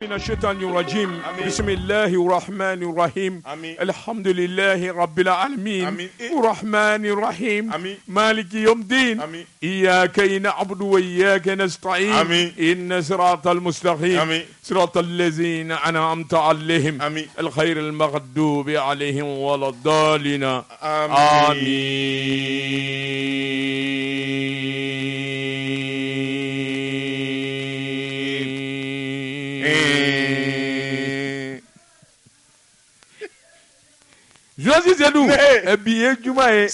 من الشيطان الرجيم بسم الله الرحمن الرحيم الحمد لله رب العالمين الرحمن الرحيم مالك يوم الدين إياك نعبد وإياك نستعين إن صراط المستقيم صراط الذين أنعمت عليهم الخير المغضوب عليهم ولا الضالين آمين. Josi Zedou biye juma ye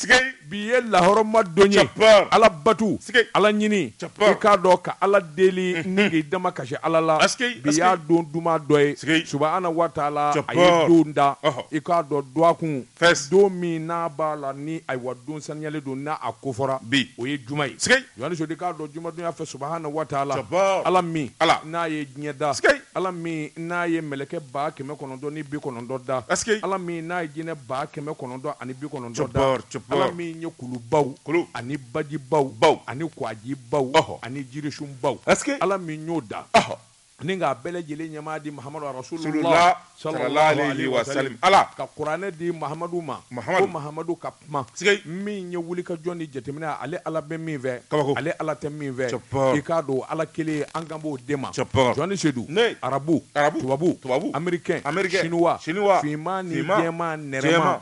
biye lahoroma donye ala batu ala nyini ka do ka ala deli nigi dama kashe ala la biya don duma doye subhana wa taala ay donda ka do doakun do mi na bala ni ay wadon sanyale do na akofora o ye juma ye yani so de ka do juma dunya fe subhana wa taala ala mi na ye nyeda ala mi na ye meleke ba keme konondo ni bi konondo da ala mi na ye jine ba keme konondo ani bi konondo da ala mi nye kulubaw ani baji baw ani kwaji baw ani jirishum baw ala mi nyoda ninga bele jele nyama di Muhammadu Rasulullah sallallahu alaihi wasallam ala ka Qur'ane di Muhammadu ma ko Muhammadu kapma mi nye wuli ka joni jetemina ale ala be mi ve ale ala te mi ve ikado ala kele angambo dema joni sedu arabu tubabu américain chinois fimani dema nerema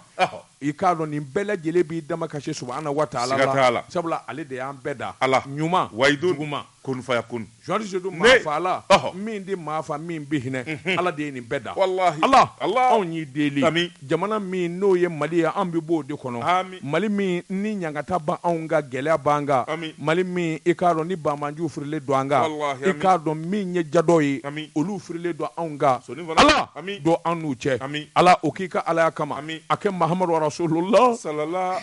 ikado ni bele jele bi dama kashe subhanahu wa ta'ala sabla ale de an beda nyuma waiduma kun fayakun joni sedu ma fala min di ma fa min bi hine ala de ni beda wallahi Allah on yi deli jamana min no ye mali ya ambi bo de kono mali min ni nyangata ba onga gele banga mali min ikado ni ba manju frile do anga ikado min nye jadoyi olu frile do onga Allah do anu che ala okika ala kama ake Muhammadu Rasulullah sallallahu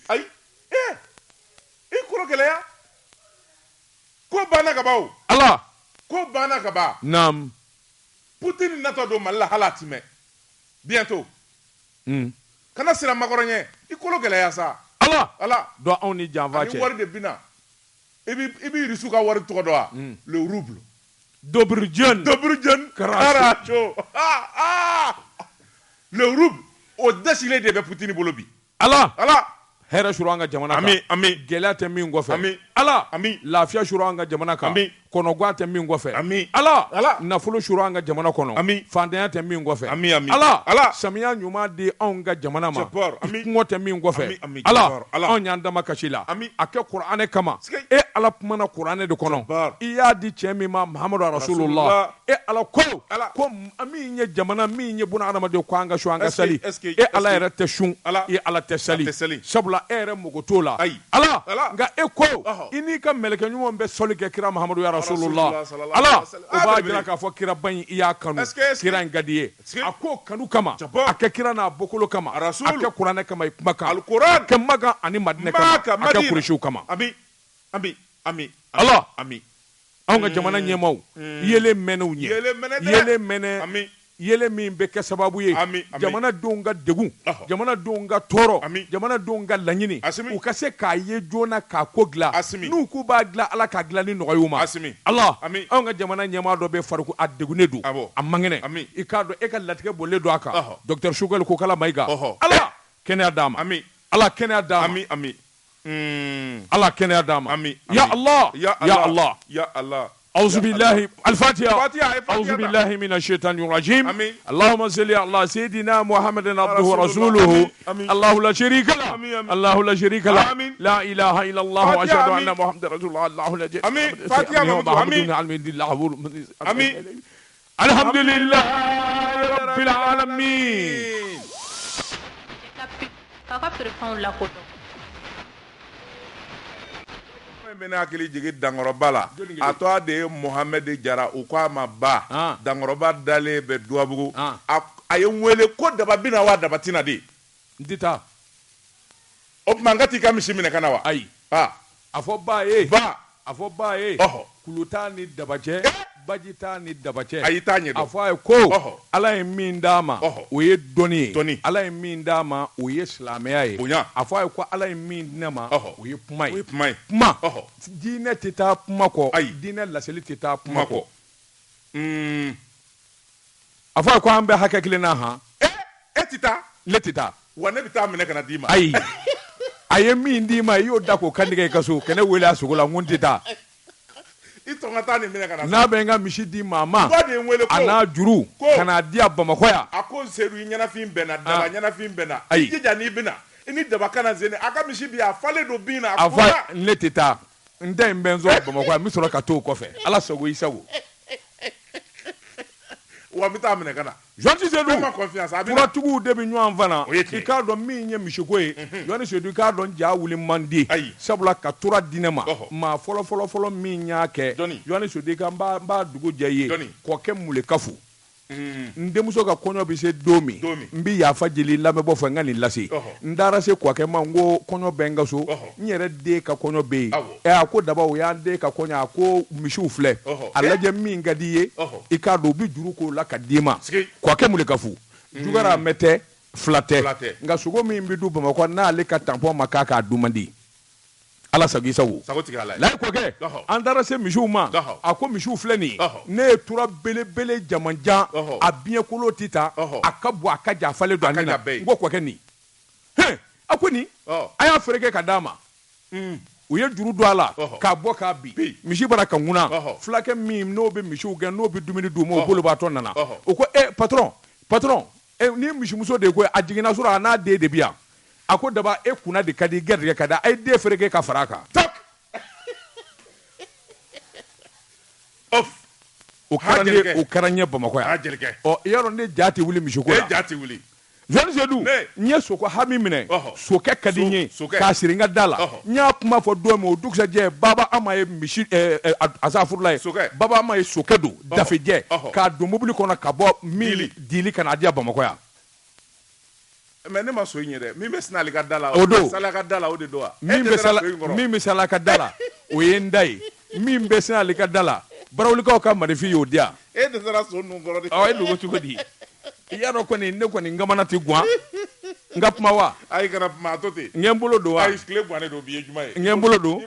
ay ikuro gele ya ko bana gaba Allah ko bana gaba nam Poutine nato do malla halatime bientôt kana sira magoronye ikolo gele ya sa Allah do on ni janva che wari de bina ibi risu ka wari to do le rouble Dobrudjan Karacho le rouble o desile de be Poutine bolobi Allah hera shuranga jamana ka ami gelate min gofe ala lafiya shuranga jamana ka kono gwate min gofe ala nafulo shuranga jamana kono fandanya te min gofe ala samiya nyuma di onga jamana ma ngote min gofe ala on nyanda makashila ake qur'ane kama ala kumana qur'ane de kono iya di chemi ma Muhammadu Rasulullah ala ko ami nye jamana mi nye buna adama de kwanga shuranga sali ala erete shun ala te sali sabula ere mugotola ala nga eko ini ka meleke nyumo be solike kira Muhammadu ya Rasulullah ala oba jira ka fo kira ban iya kanu kira ngadiye ako kanu kama ake kira na bokolo kama ake Qur'ane kama maka alquran kama ani madina kama ake kurishu kama ami Allah anga jamana nyemau yele menu nye yele mene yele min be ke sababu ye jamana donga degun jamana donga toro jamana donga lanyini u ka se ka ye jona ka kogla nu ku ba gla ala ka gla ni noyuma Allah an ga jamana nyama do be farku adegune du amangene ikado e ka latike bolle do aka docteur Shugal ko kala maiga Allah kene adama Allah kene adama Allah kene adama ya Allah أعوذ بالله الفاتحة أعوذ بالله من الشيطان الرجيم اللهم صل على سيدنا محمد عبده ورسوله الله لا شريك له لا إله إلا الله وأشهد أن محمد رسول الله الله لا شريك له الحمد لله رب العالمين. Mena akili jigi dangoroba la ato ade Mohamed Jara u ko ama ba dangoroba dale be duabugu aye wele ko daba bina wa daba tina de ndita o mangati ka mishimine kana wa ai afo ba ye kuluta ni dabaje bajita ni dabache ayita nyedo afwa ko ala ye min dama o ye doni ala ye min dama o ye islamiya ye afwa ko ala ye min nama o ye puma dine teta puma ko dine laseli teta puma ko afa ko ambe hakakile na ha etita letita wane bita mene kana dima ai aye mi ndima yo dako kandige kaso kene wele asugola nguntita itonga ni mene kana na benga mishi di mama ana juru kana dia Bamakoya ako seru nyana fin bena daba nyana fin bena ijija ni bina ini daba kana zene aka mishi bi afale do bina afa letita ndem benzo Bamakoya mi soro ka to kofe ala sogo isawo wa mita mene kana Jonti Seydou ma confiance abi pour tugu de bi nwan vana ikado mi nye mishikoye yoni Seydou ikado nja wuli mandi sabula ka tura dinema ma folo mi nya ke yoni Seydou ka mba dugu jeye ko ke mule kafu ndemuso ka konyo bi se domi mbi ya fajili lamebo fo ngani lasi ndara se ko ke mango konyo benga so nyere de ka konyo be ako daba o ya de ka konyo ako mishu fle alaje mi ngadiye ikado bi juru ko la kadima ko ke mule kafu jugara mete flate nga sugo mi mbi du Bamako na ale ka tampon makaka dumandi ala sagi sawo la ko ke andara se mishu ma ako mishu fleni ne tura bele jamanja abien kolo tita akabu akaja fale do anina ngo ko ke ni akoni aya fereke kadama uye juru do ala ka bo ka bi mishi baraka nguna flake mi no be mishu gen no be dumini du mo bolo ba ton nana o ko patron ni mishi muso de ko ajigina sura na de bia ako daba kuna de kadi gerge kada ay de ferege ka faraka tak o karanye Bamakoya o yaro ne jati wuli mishoko la jati wuli Jonti Seydou nye soko hami mine soke kadinye ka siringa dala nya kuma fo do mo duksa je baba amaye mishi asafurla baba amaye sokedo dafeje ka do mobili kona ka bo mili dili kana dia Bamakoya mais ne ma so nyere mi be sinali ka dala sala ka dala o de do mi be sala ka dala o yendai mi be sinali ka dala barawli ka marifi yo dia de sala so nu ngoro de ay lugo chugodi yaro ko ni ne ko ni ngamana ti gwa ngapma wa ay kana ma toti ngembolo do wa ay skle bwane do biye juma e ngembolo do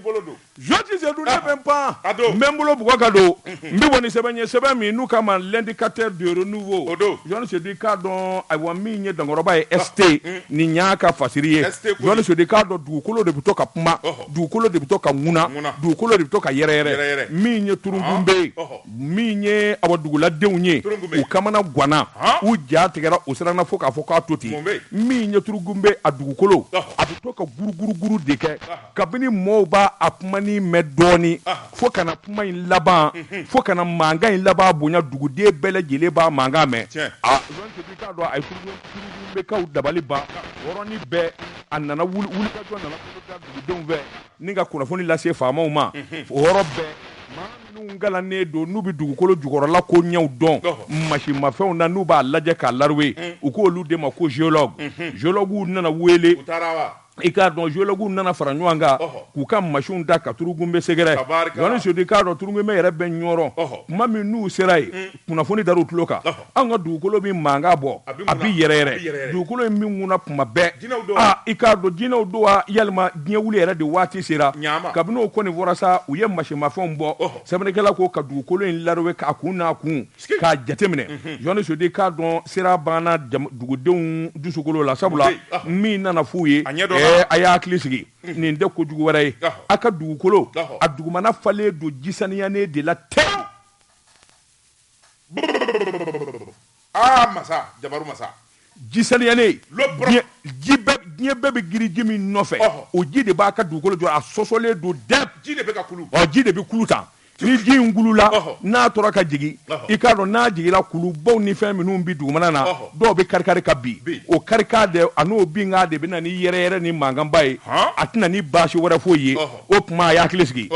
Jonti Seydou ne même pas membolo bu ko do mbi woni sebe mi nu kama l'indicateur de renouveau Jonti Seydou ka don ay wa mi nye dangoroba e ST ni nyaka fasiriye Jonti Seydou ka do du kolo de butoka puma du kolo de butoka nguna du kolo de butoka yerere mi nye turungumbe mi nye awadugula deunye u kamana gwana u ja tigara usirana foka toti mi nye turungumbe adugukolo abutoka guru de ke kabini moba apmani medoni fo kana puma in laban fo kana manga in laba bonya dugude bele jele ba manga me Jonti ka do ay turungumbe ka dabali ba woroni be anana wuli ka do nana ko dugudon ve ninga kuna foni la se fama ma worobe manu ngala ne do nubi dugukolo jugoro la ko nyaw don machi mafew na nuba laje ka larwe u ko lu de ma ko geologue nana wele utarawa ika don geologue nana fara nyanga ku kam machine da ka turugumbe segere Jonti Seydou ka do turugumbe yere ben nyoro mami nu serai kuna foni daru tuloka anga dugukolo bi manga bo abi yere dugukolo mi nguna puma be ika do jinaw do yalma gne wuli yere de wati sera kabino ko ni vorasa u ye machine mafon bo semene kala ko ka dugukolo in larwe ka kuna kun ka jatemine Jonti Seydou ka don sera bana dugudenw dusukolo la sabula mi nana fuye aya aklisigi ni nde ko jugu wara aka dugukolo a dugumana fale do jisaniya ne de la te masa jabaru masa jisaniya ne jibe be giri jimi nofe o ji de ba ka dugukolo jo a sosole do dep ji de be ka kulu ji de be kulu tan ni ji ngulula na tora ka jigi ikado na jigi la kulu bo ni fɛn minnu bi dugumana na dɔw be karikari ka bi o karika de ano bi nga de bena ni yɛrɛ ni manganba ye a tɛna ni baasi wɛrɛ foyi ye o tuma a y'a hakili sigi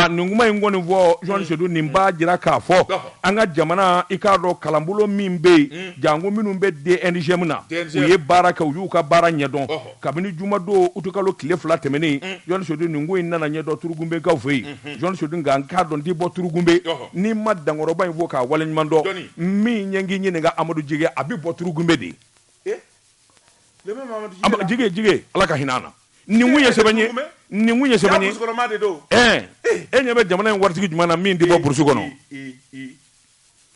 nin kuma in kɔni fɔ Jonti Seydou nin b'a jira k'a fɔ an ka jamana i k'a dɔn kalanbolo min bɛ yen jango minnu bɛ DNGM na u ye baara kɛ u y'u ka baara ɲɛdɔn kabini jumadon utukalo tile 2 tɛmɛnen Jonti Seydou nin ko in nana ɲɛdɔn Turugunbekaw fɛ yen Jonti Seydou nka n k'a dɔn ti bɔ Turugunbe ni ma dangoroba in fɔ k'a waleɲuman dɔn min ɲɛngi ɲininka Amadu Jige a bɛ bɔ Turugunbe de Jige ala ka hinɛ na nin kun ye sɛbɛn ye e ɲɛ bɛ jamana in waritigi jumɛn na min tɛ bɔ burusi kɔnɔ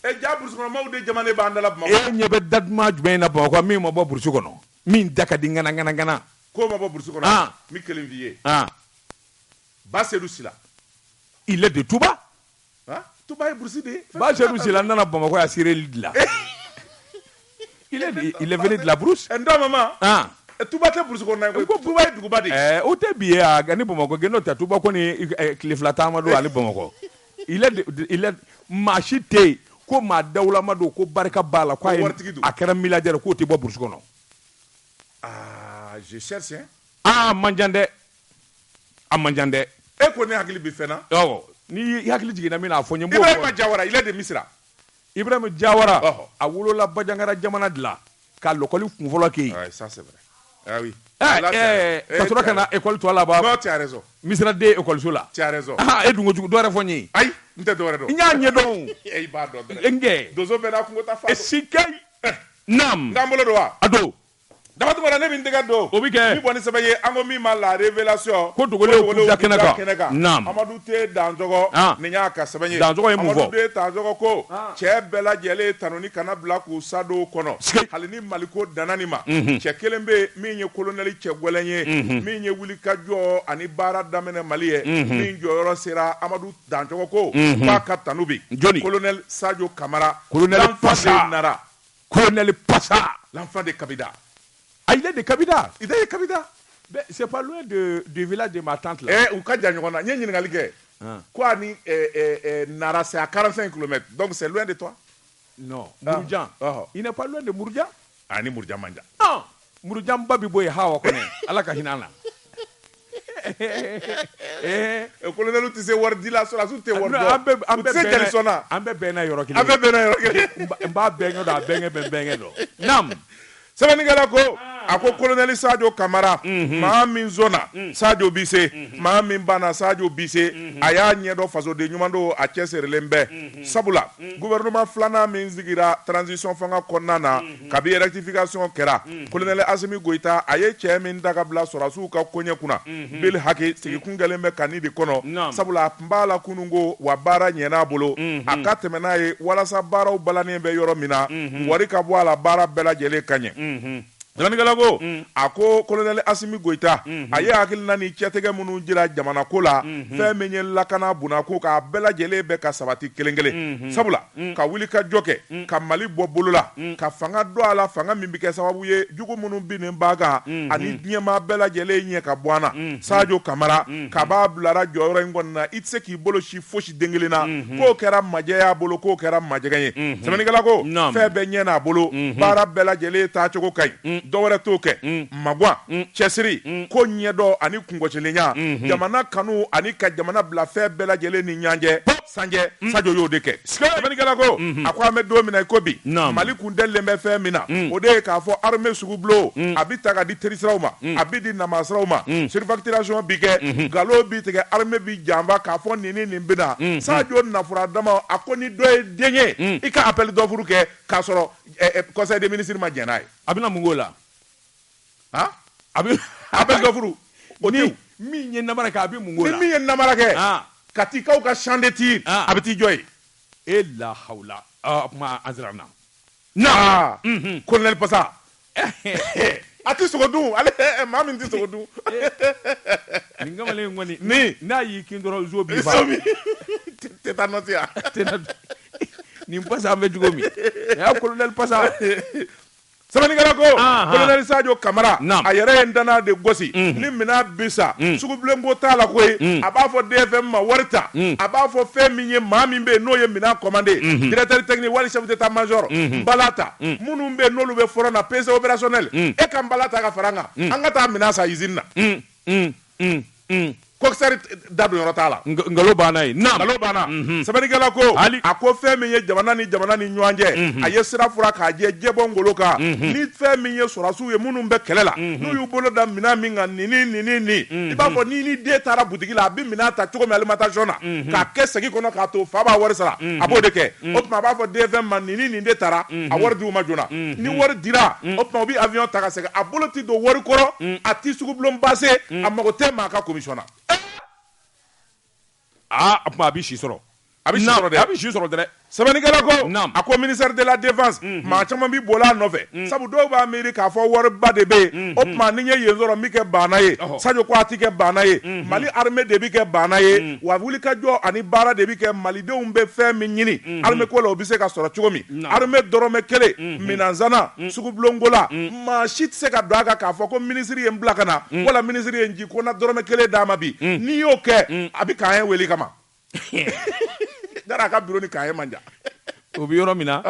e ja burusi kɔnɔ maaw de jamana b'an dala Bamakɔ e ɲɛ bɛ datuma jumɛn na Bamakɔ min ma bɔ burusi kɔnɔ min da ka di ngana ko ma bɔ burusi kɔnɔ mi kelen f'i ye Ba Seydou Sila il est de Touba Touba ye burusi de ye Ba Seydou Sila nana Bamakɔ ya sireli dilan il est venu de la brousse ndo mama Touba tɛ burusi kɔnɔ ye ko Touba ye duguba de ye o tɛ bi ye ani Bamakɔ geno tɛ Touba ko ni tile fila taama don ale Bamakɔ il est maa si tɛ yen ko maa dawulama don ko barika b'a la ko a kɛra milliardaire k'o tɛ bɔ burusi kɔnɔ je cherche a man jan dɛ e ko ne hakili bɛ fɛn na ni hakili jiginna min na a fɔ n ye Ibrahima Jawara il est de Misira Ibrahima Jawara a wolola Bajangara jamana de la ka l'école kun fɔlɔ kɛ yen ça c'est vrai ah oui ka sɔrɔ ka na école tɔ laban non tu as raison Misira de écoleso la tu as raison e dungo jugu dɔ wɛrɛ fɔ n ye ayi n tɛ dɔ wɛrɛ dɔn n y'a ɲɛdɔn i b'a dɔn dɛ nge dozo bɛɛ n'a kungo ta fa si kɛ naam n'an bolo don wa a don Damatuma ne bɛ n tɛgɛ don o bɛ kɛ min bɔ ni sɛbɛn ye an ko min ma la révélation ko dogolenw k'u da kɛnɛ kan naam Amadu T Danzɔgɔ nin y'a ka sɛbɛn ye Danzɔgɔ ye mun fɔ Amadu T Danzɔgɔ ko cɛ bɛɛ lajɛlen tanuni kana bila k'u sadon kɔnɔ hali ni Maliko danna nin ma cɛ kelen bɛ yen min ye colonel cɛ gɛlɛn ye min ye wulikajɔ ani baara daminɛ Mali ye min jɔyɔrɔ sera Amadu Danzɔgɔ ko k'a ka tanu bi colonel Sadio Kamara colonel Passa Nara colonel Passa l'enfant de Kabida. Il est de Kabida. Il est de Kabida. C'est pas loin du village de ma tante là. Ou ka jan ɲɔgɔn na. N ye ɲininkali kɛ. Quoi ni Nara c'est à 45 km. Donc c'est loin de toi? Non. Mourudjan. Il n'est pas loin de Mourudjan. Ah ni Mourudjan manja. Non. Mourudjan babi boy hawa kone. Ala ka hinana. Colonel tu se wari di la sɔrɔ su tɛ wari dɔn. An bɛ jɛli sɔnna. An bɛ bɛnna yɔrɔ kelen. An bɛ bɛnna yɔrɔ kelen. N b'a bɛnkɛ dɔn a bɛnkɛ bɛ bɛnkɛ dɔn. Naam. Sɛbɛnnikɛla ko a ko colonel Sadio Kamara maa min zonna Sadio bi se maa min banna Sadio bi se a y'a ɲɛdɔn fasoden ɲuman don a cɛsirilen bɛɛ sabula gouvernement filanan min sigira transition fanga kɔnɔna na kabi rectification kɛra colonel Asimi Goita a ye cɛ min ta ka bila sɔrɔdasiw ka koɲɛ kunna Beli Hake sigikun kɛlen bɛ Kani de kɔnɔ sabula a tun b'a la kunungo wa baara ɲɛn'a bolo a ka tɛmɛ n'a ye walasa baaraw balannen bɛ yɔrɔ min na wari ka bɔ a la baara bɛɛ lajɛlen ka ɲɛ. Sɛbɛnnikɛla ko a ko colonel Asimi Goita a ye hakilina ni cɛtigɛ minnu jira jamana ko la fɛn min ye lakana bunako k'a bɛɛ lajɛlen bɛ ka sabati kelen kelen sabula ka wuli ka jɔ kɛ ka Mali bɔ bolo la ka fanga dɔ a la fanga min bɛ kɛ sababu ye jugu minnu bin nin b'a kan ani diɲɛmaa bɛɛ lajɛlen ɲɛ ka bɔ an na Sadio Kamara ka b'a bilara jɔyɔrɔ in kɔnɔ na i tɛ se k'i bolo si fosi den kelen na k'o kɛra majɛ y'a bolo k'o kɛra majɛgɛn ye sɛbɛnnikɛla ko fɛn bɛɛ ɲɛ n'a bolo baara bɛɛ lajɛlen taacogo ka ɲi dɔwɛrɛ t'o kɛ magwan cɛsiri ko ɲɛdɔn ani kungɔsilenya jamana kanu ani ka jamana bila fɛn bɛɛ lajɛlen ni ɲanjɛ sanjɛ Sadio y'o de kɛ sɛbɛnnikɛla ko a ko an bɛ don min na i ko bi Mali kun dɛlilen bɛ fɛn min na o de ye k'a fɔ armée sugu bulon a bɛ ta ka di terisiraw ma a bɛ di namasiraw ma surfacturation bi kɛ nkalon bi tigɛ armée bi janfa k'a fɔ nin ni nin bɛ na Sadio nafura dama a ko ni dɔ ye den ye i ka appel d'offre kɛ k'a sɔrɔ conseil des ministres ma jɛn n'a ye a bɛna mun k'o la a bɛ appel d'offre o ni min ye namara kɛ a bɛ mun k'o la ni min ye namara kɛ ka t'i kaw ka champ de tir a bɛ t'i jɔ yen e la hawla kuma an sera na colonel Passa a tɛ sogo dun ale maa min tɛ sogo dun nin kamalen kɔni ni n'a y'i kin dɔrɔn zo b'i fa tétanos ya nin Passa an bɛ cogo min a y'a colonel Passa sɛbɛnnikɛla ko colonel Sadio Kamara a yɛrɛ ye n danna de gosi ni minɛn bi sa sugubilenko t'a la koyi a b'a fɔ DFM ma wari ta a b'a fɔ fɛn min ye maa min bɛ yen n'o ye minɛn commandé directeur technique wali chef d'état major n bala ta minnu bɛ yen n'olu bɛ front na PC opérationnel e ka n bala ta ka fara n kan an ka taa minɛn san usine na Coxeur da don yɔrɔ t'a la nkalon banna ye nkalon banna sɛbɛnnikɛla ko a ko fɛn min ye jamana ni ɲɔgɔn cɛ a ye sira fura k'a jɛ jɛbɔ ngolo kan ni fɛn min ye sɔrɔdasiw ye minnu bɛ kɛlɛ la n'u y'u bolo da minɛn min kan nin i b'a fɔ ni den taara butigi la a bɛ minɛn ta cogo min alimentation na k'a kɛ segi kɔnɔ k'a to fa b'a wari sara a b'o de kɛ o tuma a b'a fɔ DFM ma nin de taara a wari di u ma joona ni wari dira o tuma u bɛ avion ta ka segin a bolo tɛ don wari kɔrɔ a tɛ sugubulon base a mago tɛ maa ka commission na a tuma a bɛ si sɔrɔ a bɛ si sɔrɔ dɛ. A bɛ si sɔrɔ dɛ. sɛbɛnnikɛla ko a ko ministère de la défense maa caman bi boli a nɔfɛ sabu dɔw b'a miiri k'a fɔ wariba de bɛ yen o tuma ni n ye yen sɔrɔ min kɛ banna ye Sadio ko a ti kɛ banna ye Mali armée de bi kɛ banna ye wa wulikajɔ ani baara de bi kɛ malidenw bɛ fɛn min ɲini armée ko la o bɛ se ka sɔrɔ cogo min armée dɔrɔmɛ kelen minɛnsana sugubulonko maa si tɛ se ka don a kan k'a fɔ ko minisiri ye n bila ka na wala minisiri ye n ci ko n na dɔrɔmɛ kelen d'a ma bi n'i y'o kɛ a bɛ k'an ye wele kama. Dara a ka bureau ni kaye man jan. O bi yɔrɔ min na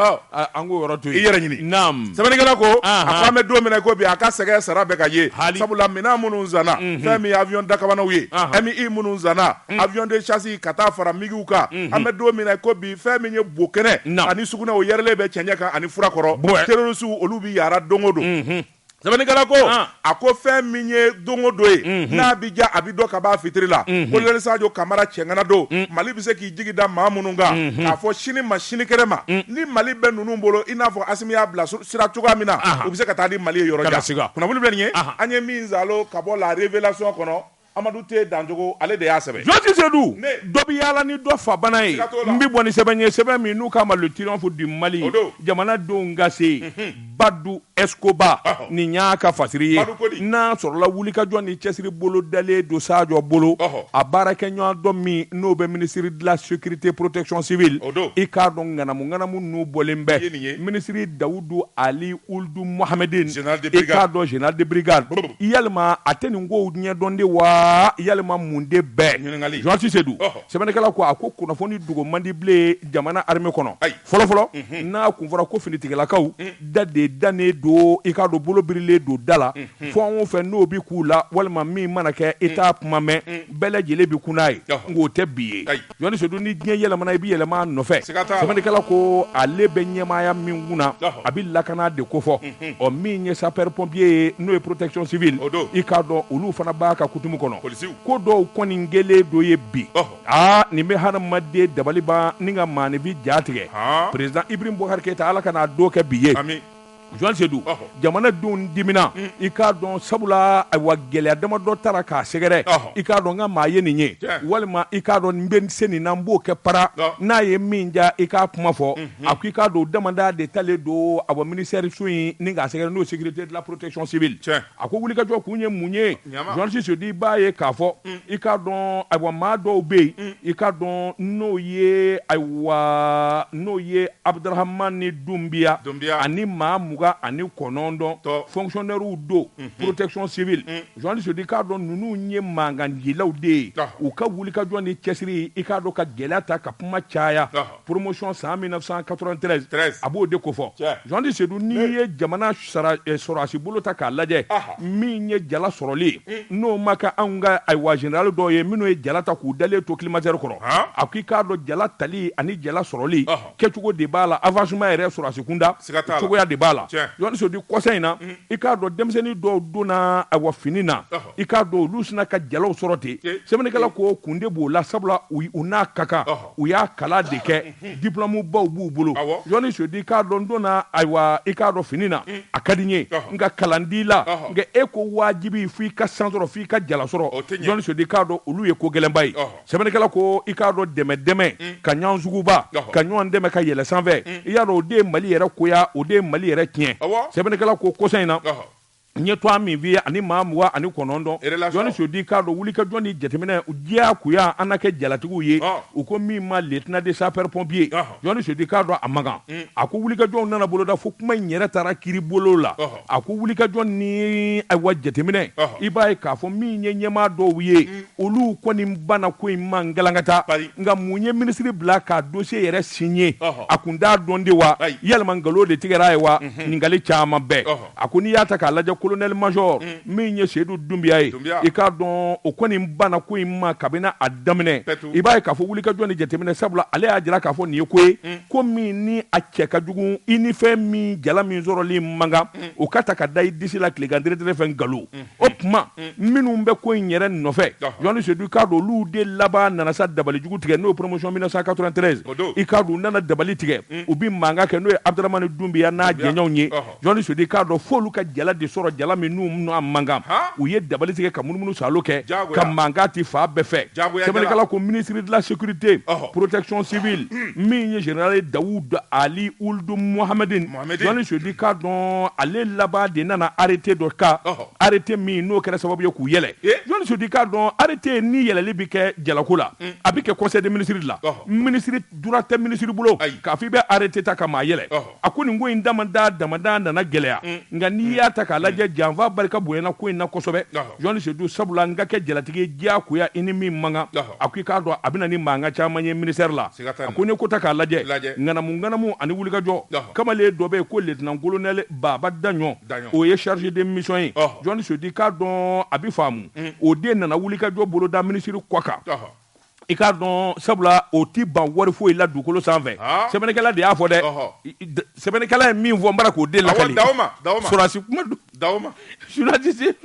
an k'o yɔrɔ to yen. I yɛrɛ ɲini. Naam. Sɛbɛnnikɛla ko a ko an bɛ don min na ko bi a ka sɛgɛn sara bɛ ka ye. Sabula minɛn minnu zanna fɛn min ye avion dakabanaw ye MI minnu zanna avion de chasse ka taa fara migiw kan an bɛ don min na ko bi fɛn min ye bokɛnɛ ani sugunɛ o yɛrɛlen bɛ cɛncɛn kan ani fura kɔrɔ terroriste olu bi yaara don o don. Sɛbɛnnikɛla ko a ko fɛn min ye don o don ye n'a bi ja a bi dɔ ka b'a fitiri la Colonel Sadio Kamara cɛŋana don Mali bɛ se k'i jigi da maa minnu kan k'a fɔ sini ma sinikɛnɛ ma ni Mali bɛ ninnu bolo i n'a fɔ Assimi y'a bila sira cogoya min na u bɛ se ka taa di Mali ye yɔrɔ jan. Kunnafoni bɛ nin ye an ye min zalo ka bɔ la révélation kɔnɔ Amadu T Danjogo ale de y'a sɛbɛn. Jɔnti Seydou dɔ bɛ yaala ni dɔ fa bana ye n bɛ bɔ ni sɛbɛn ye sɛbɛn min n'u k'a ma le triomphe du Mali jamanadenw ka se Badou Escobar nin y'a ka fasiri ye n'a sɔrɔla wulikajɔ ni cɛsiri bolo dalen don Sadio bolo a baarakɛɲɔgɔn dɔ min n'o bɛ ministre de la sécurité protection civile i k'a dɔn ŋanamu n'u bɔlen bɛ ministre Dawudu Ali Ould Mohamedine i k'a dɔn général de brigade yalima a tɛ nin kow ɲɛdɔn de wa yalima mun de bɛɛ Jɔnti Seydou sɛbɛnnikɛla ko a ko kunnafoni dogo man di bilen jamana armée kɔnɔ fɔlɔfɔlɔ n'a kun fɔra ko finitigilakaw da ne don i k'a dɔn bolo birilen don da la fɛn o fɛn n'o bi k'u la walima min mana kɛ i t'a kuma mɛn bɛɛ lajɛlen bi kun n'a ye nk'o tɛ bi ye Jɔnti Seydou ni diɲɛ yɛlɛmana i bi yɛlɛma a nɔfɛ sɛbɛnnikɛla ko ale bɛ ɲɛmaaya min kunna a bi lakana de ko fɔ ɔ min ye sapeur pompier ye n'o ye protection civile i k'a dɔn olu fana b'a ka kutumu kɔnɔ ko dɔw kɔni kɛlen dɔ ye bi nin bɛ hadamaden dabali ban ni ka maanifi ja tigɛ président Ibrahim Boubacar Keïta Ala ka n'a don kɛ bi ye Jɔnti Seydou jamanadenw dimina i k'a dɔn sabula ayiwa gɛlɛya damadɔ taara k'a sɛgɛrɛ i k'a dɔn n ka maa ye nin ye walima i k'a dɔn n bɛ se nin na n b'o kɛ para n'a ye min ja i k'a kuma fɔ a ko i k'a dɔn damanda de talen don ayiwa ministère so in ni k'a sɛgɛrɛ n'o sécurité de la protection civile a ko wulikajɔ kun ye mun ye Jɔnti Seydou i b'a ye k'a fɔ i k'a dɔn ayiwa maa dɔw bɛ yen i k'a dɔn n'o ye Abdurahmani Dumbiya ani maa ani kɔnɔntɔn fonctionnaires don protection civile Jɔnti Seydou i k'a dɔn ninnu ye mankanjilaw de ye u ka wulikajɔ ni cɛsiri i k'a dɔn ka gɛlɛya ta ka kuma caya promotion san 1993 a b'o de ko fɔ Jɔnti Seydou n'i ye jamana sɔrɔsi bolo ta k'a lajɛ min ye jala sɔrɔli n'o ma kɛ anw ka ayiwa général dɔw ye minnu ye jala ta k'u dalen to climatiseur kɔrɔ a ko i k'a dɔn jala tali ani jala sɔrɔli kɛcogo de b'a la avancement yɛrɛ sɔrɔsi kunda cogoya de b'a la Jɔnti Seydou kɔsa in na i k'a dɔn denmisɛnnin dɔw donna ayiwa fini na i k'a dɔn olu sina ka jalaw sɔrɔ ten sɛbɛnnikɛla ko kun de b'o la sabula u n'a ka kan u y'a kala de kɛ diplôme baw b'u bolo Jɔnti Seydou i k'a dɔn donna ayiwa i k'a dɔn fini na a ka di n ye nka kalan di la nka e ko wajibi f'i ka san sɔrɔ f'i ka jala sɔrɔ Jɔnti Seydou i k'a dɔn olu ye ko gɛlɛnba ye sɛbɛnnikɛla ko i k'a dɔn dɛmɛ ka ɲɔgɔn suguba ka ɲɔgɔn dɛmɛ ka yɛlɛ sanfɛ i y'a dɔn o de ye Mali yɛrɛ koya o de ye Mali yɛrɛ tiɲɛ sɛbɛnnikɛla ko kɔsa in na n ye to min f'i ye ani maa 29 Jɔnti Seydou i k'a dɔn wulikajɔ ni jateminɛ diyagoya an na kɛ jalatigiw ye u ko min ma lieutenant de sapeur pompier Jɔnti Seydou i k'a dɔn a man kan a ko wulikajɔw nana boloda fo kuma in yɛrɛ taara kiiri bolo la a ko wulikajɔ ni ayiwa jateminɛ i b'a ye k'a fɔ min ye ɲɛmaa dɔw ye olu kɔni banna ko in man galankata nka mun ye ministre bila k'a dossier yɛrɛ signé a kun t'a dɔn de wa yalima nkalon de tigɛra a ye wa ɲininkali caman bɛɛ a ko n'i y'a ta k'a lajɛ colonel major min ye Seydou Dumbiya ye i k'a dɔn o kɔni banna ko in ma kabini a daminɛ i b'a ye k'a fɔ wulikajɔ ni jateminɛ sabula ale y'a jira k'a fɔ nin ye ko ye ko min ni a cɛ ka jugu i ni fɛn min jala min sɔrɔli man kan o ka ta ka da i disi la tilegan dɛrɛdɛrɛ fɛ nkalon o tuma minnu bɛ ko in yɛrɛ nɔfɛ Jɔnti Seydou i k'a dɔn olu de laban nana sa dabali jugu tigɛ n'o ye promotion 1993 i k'a dɔn u nana dabali tigɛ u bi mankan kɛ n'o ye Abdurahmani Dumbiya n'a jɛɲɔgɔnw ye Jɔnti Seydou i k'a dɔn f'olu ka jala de sɔrɔ sɔrɔ jala min n'u a mankan u ye dabali tigɛ ka munumunu salo kɛ ka mankan ti fa bɛɛ fɛ sɛbɛnnikɛla ko ministre de la sécurité protection civile min ye général Daoud Ali Ould Mohamedine journaliste di k'a dɔn ale laban de nana arrêté dɔ ka arrêté min n'o kɛra sababu ye k'u yɛlɛ journaliste di k'a dɔn arrêté ni yɛlɛli bi kɛ jalako la a bi kɛ conseil des ministres la ministre dura tɛ ministre bolo k'a fɔ i bɛ arrêté ta ka maa yɛlɛ a ko nin ko in damada nana gɛlɛya nka n'i y'a ta k'a lajɛ janfa barika bonyana ko in na kosɛbɛ journaliste du sabula n ka kɛ jalatigi diyagoya i ni min mankan a ko i k'a dɔn a bɛna ni mankan caman ye ministère la a ko ne ko ta k'a lajɛ ŋanamu ani wulikajɔ kamalen dɔ bɛ yen ko lieutenant colonel Baba Daɲɔ o ye chargé de mission ye journaliste di k'a dɔn a bi faamu o den nana wulikajɔ boloda ministre kɔ kan i k'a dɔn sabula o ti ban wari foyi la dugukolo sanfɛ sɛbɛnnikɛla de y'a fɔ dɛ sɛbɛnnikɛla ye min fɔ n bara k'o den lakali sɔrɔdasi kuma don journaliste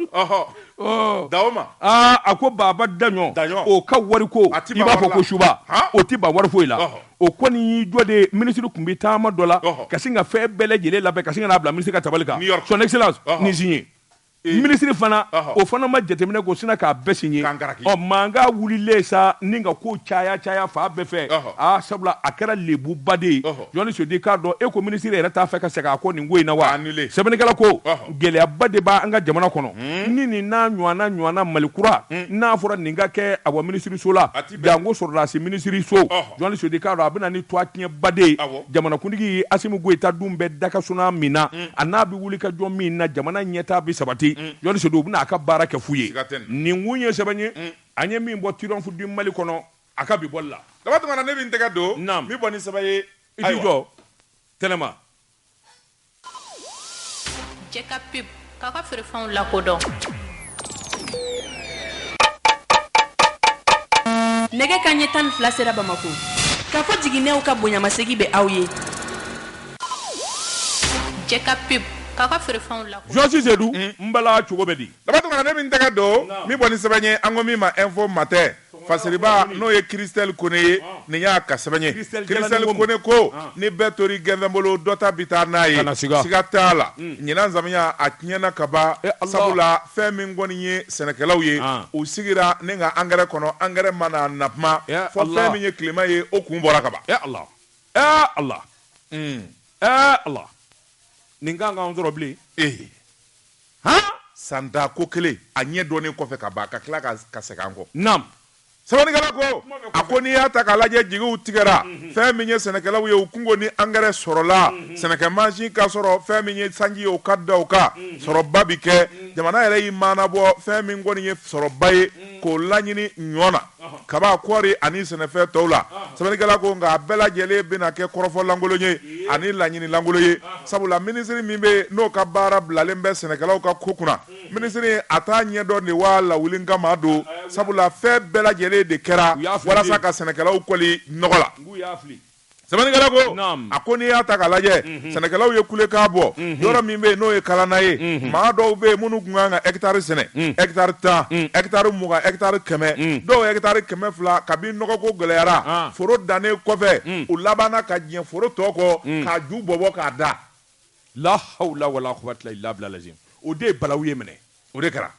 a ko Baba Daɲɔ o ka wari ko i b'a fɔ ko suba o ti ban wari foyi la o kɔni y'i jɔ de ministre tun bɛ taama dɔ la ka sin ka fɛn bɛɛ lajɛlen labɛn ka sin ka n'a bila ministre ka tabali kan son excellence nin signé ministre fana o fana ma jateminɛ ko sina k'a bɛɛ signé mankan wulilen sa ni ka ko caya fa bɛɛ fɛ sabula a kɛra lebuba de ye journaliste di k'a dɔn e ko ministre yɛrɛ t'a fɛ ka segin a ko nin ko in na wa sɛbɛnnikɛla ko gɛlɛyaba de b'an ka jamana kɔnɔ ni nin n'a ɲɔgɔnna malikura n'a fɔra nin ka kɛ a bɔ ministre so la janko sɔrɔdasi ministre so journaliste di k'a dɔn a bɛna ni toit tiɲɛba de ye jamanakuntigi Assimi Goïta dun bɛ dakasuna min na a n'a bɛ wuli ka jɔ min na jamana ɲɛtaa bi sabati journaliste do bɛna a ka baara kɛ fu ye nin kun ye sɛbɛn ye an ye min bɔ triomphe du Mali kɔnɔ a ka bi bɔli la daba tuma na ne bɛ n tɛgɛ don min bɔ ni sɛbɛn ye i ti jɔ tɛnɛma jɛ ka pub k'a ka feerefɛnw lakodɔn nɛgɛ kanɲɛ 12 sera Bamako k'a fɔ jiginɛw ka bonyamasegi bɛ aw ye jɛ ka pub k'a ka feerefɛnw lakodɔn Josi Seydou n bala cogo bɛ di daba tuma na ne bɛ n tɛgɛ don min bɔ ni sɛbɛn ye an ko min ma info matin fasiriba n'o ye Christelle Kone ye nin y'a ka sɛbɛn ye Christelle Kone ko ni bɛɛ tori gɛnfɛn bolo dɔ ta bi taa n'a ye siga t'a la ɲinan zamiya a tiɲɛna ka ban sabula fɛn min kɔni ye sɛnɛkɛlaw ye u sigira ni ka engrais kɔnɔ engrais mana napuma fɔ fɛn min ye tilema ye o kun bɔra ka ban Allah nin kan k'an sɔrɔ bilen sanda ko kelen a ɲɛ dɔɔnin kɔfɛ ka ban ka tila ka segin an kɔ sɛbɛnnikɛla ko a ko n'i y'a ta k'a lajɛ jigiw tigɛra fɛn min ye sɛnɛkɛlaw ye u kungo ni engrais sɔrɔla sɛnɛkɛ mansin ka sɔrɔ fɛn min ye sanji ye o ka da o kan sɔrɔba bi kɛ jamana yɛrɛ y'i maanabɔ fɛn min kɔni ye sɔrɔba ye k'o laɲini ɲɔ na kaba kɔɔri ani sɛnɛfɛn tɔw la sɛbɛnnikɛla ko nka a bɛɛ lajɛlen bɛna kɛ kɔrɔfɔ lankolon ye ani laɲini lankolon ye sabula minisiri min bɛ n'o ka baara bilalen bɛ sɛnɛkɛlaw ka ko kunna minisiri a t'a ɲɛdɔn de wa lawuli kama don sabula fɛn bɛɛ lajɛlen de kɛra walasa ka sɛnɛkɛlaw kɔli nɔgɔ la sɛbɛnnikɛla ko a ko n'i y'a ta k'a lajɛ sɛnɛkɛlaw ye kulekan bɔ yɔrɔ min bɛ yen n'o ye kalanna ye maa dɔw bɛ yen minnu kun kan ka hectare sɛnɛ hectare 10 hectare 20 hectare 100 dɔw hectare 200 kabini nɔgɔko gɛlɛyara foro dannen kɔfɛ u labanna ka diɲɛ foro tɔ kɔ k'a ju bɔbɔ k'a da la hawla wala quwwata illa billahi o de ye balawu ye minɛ o de kɛra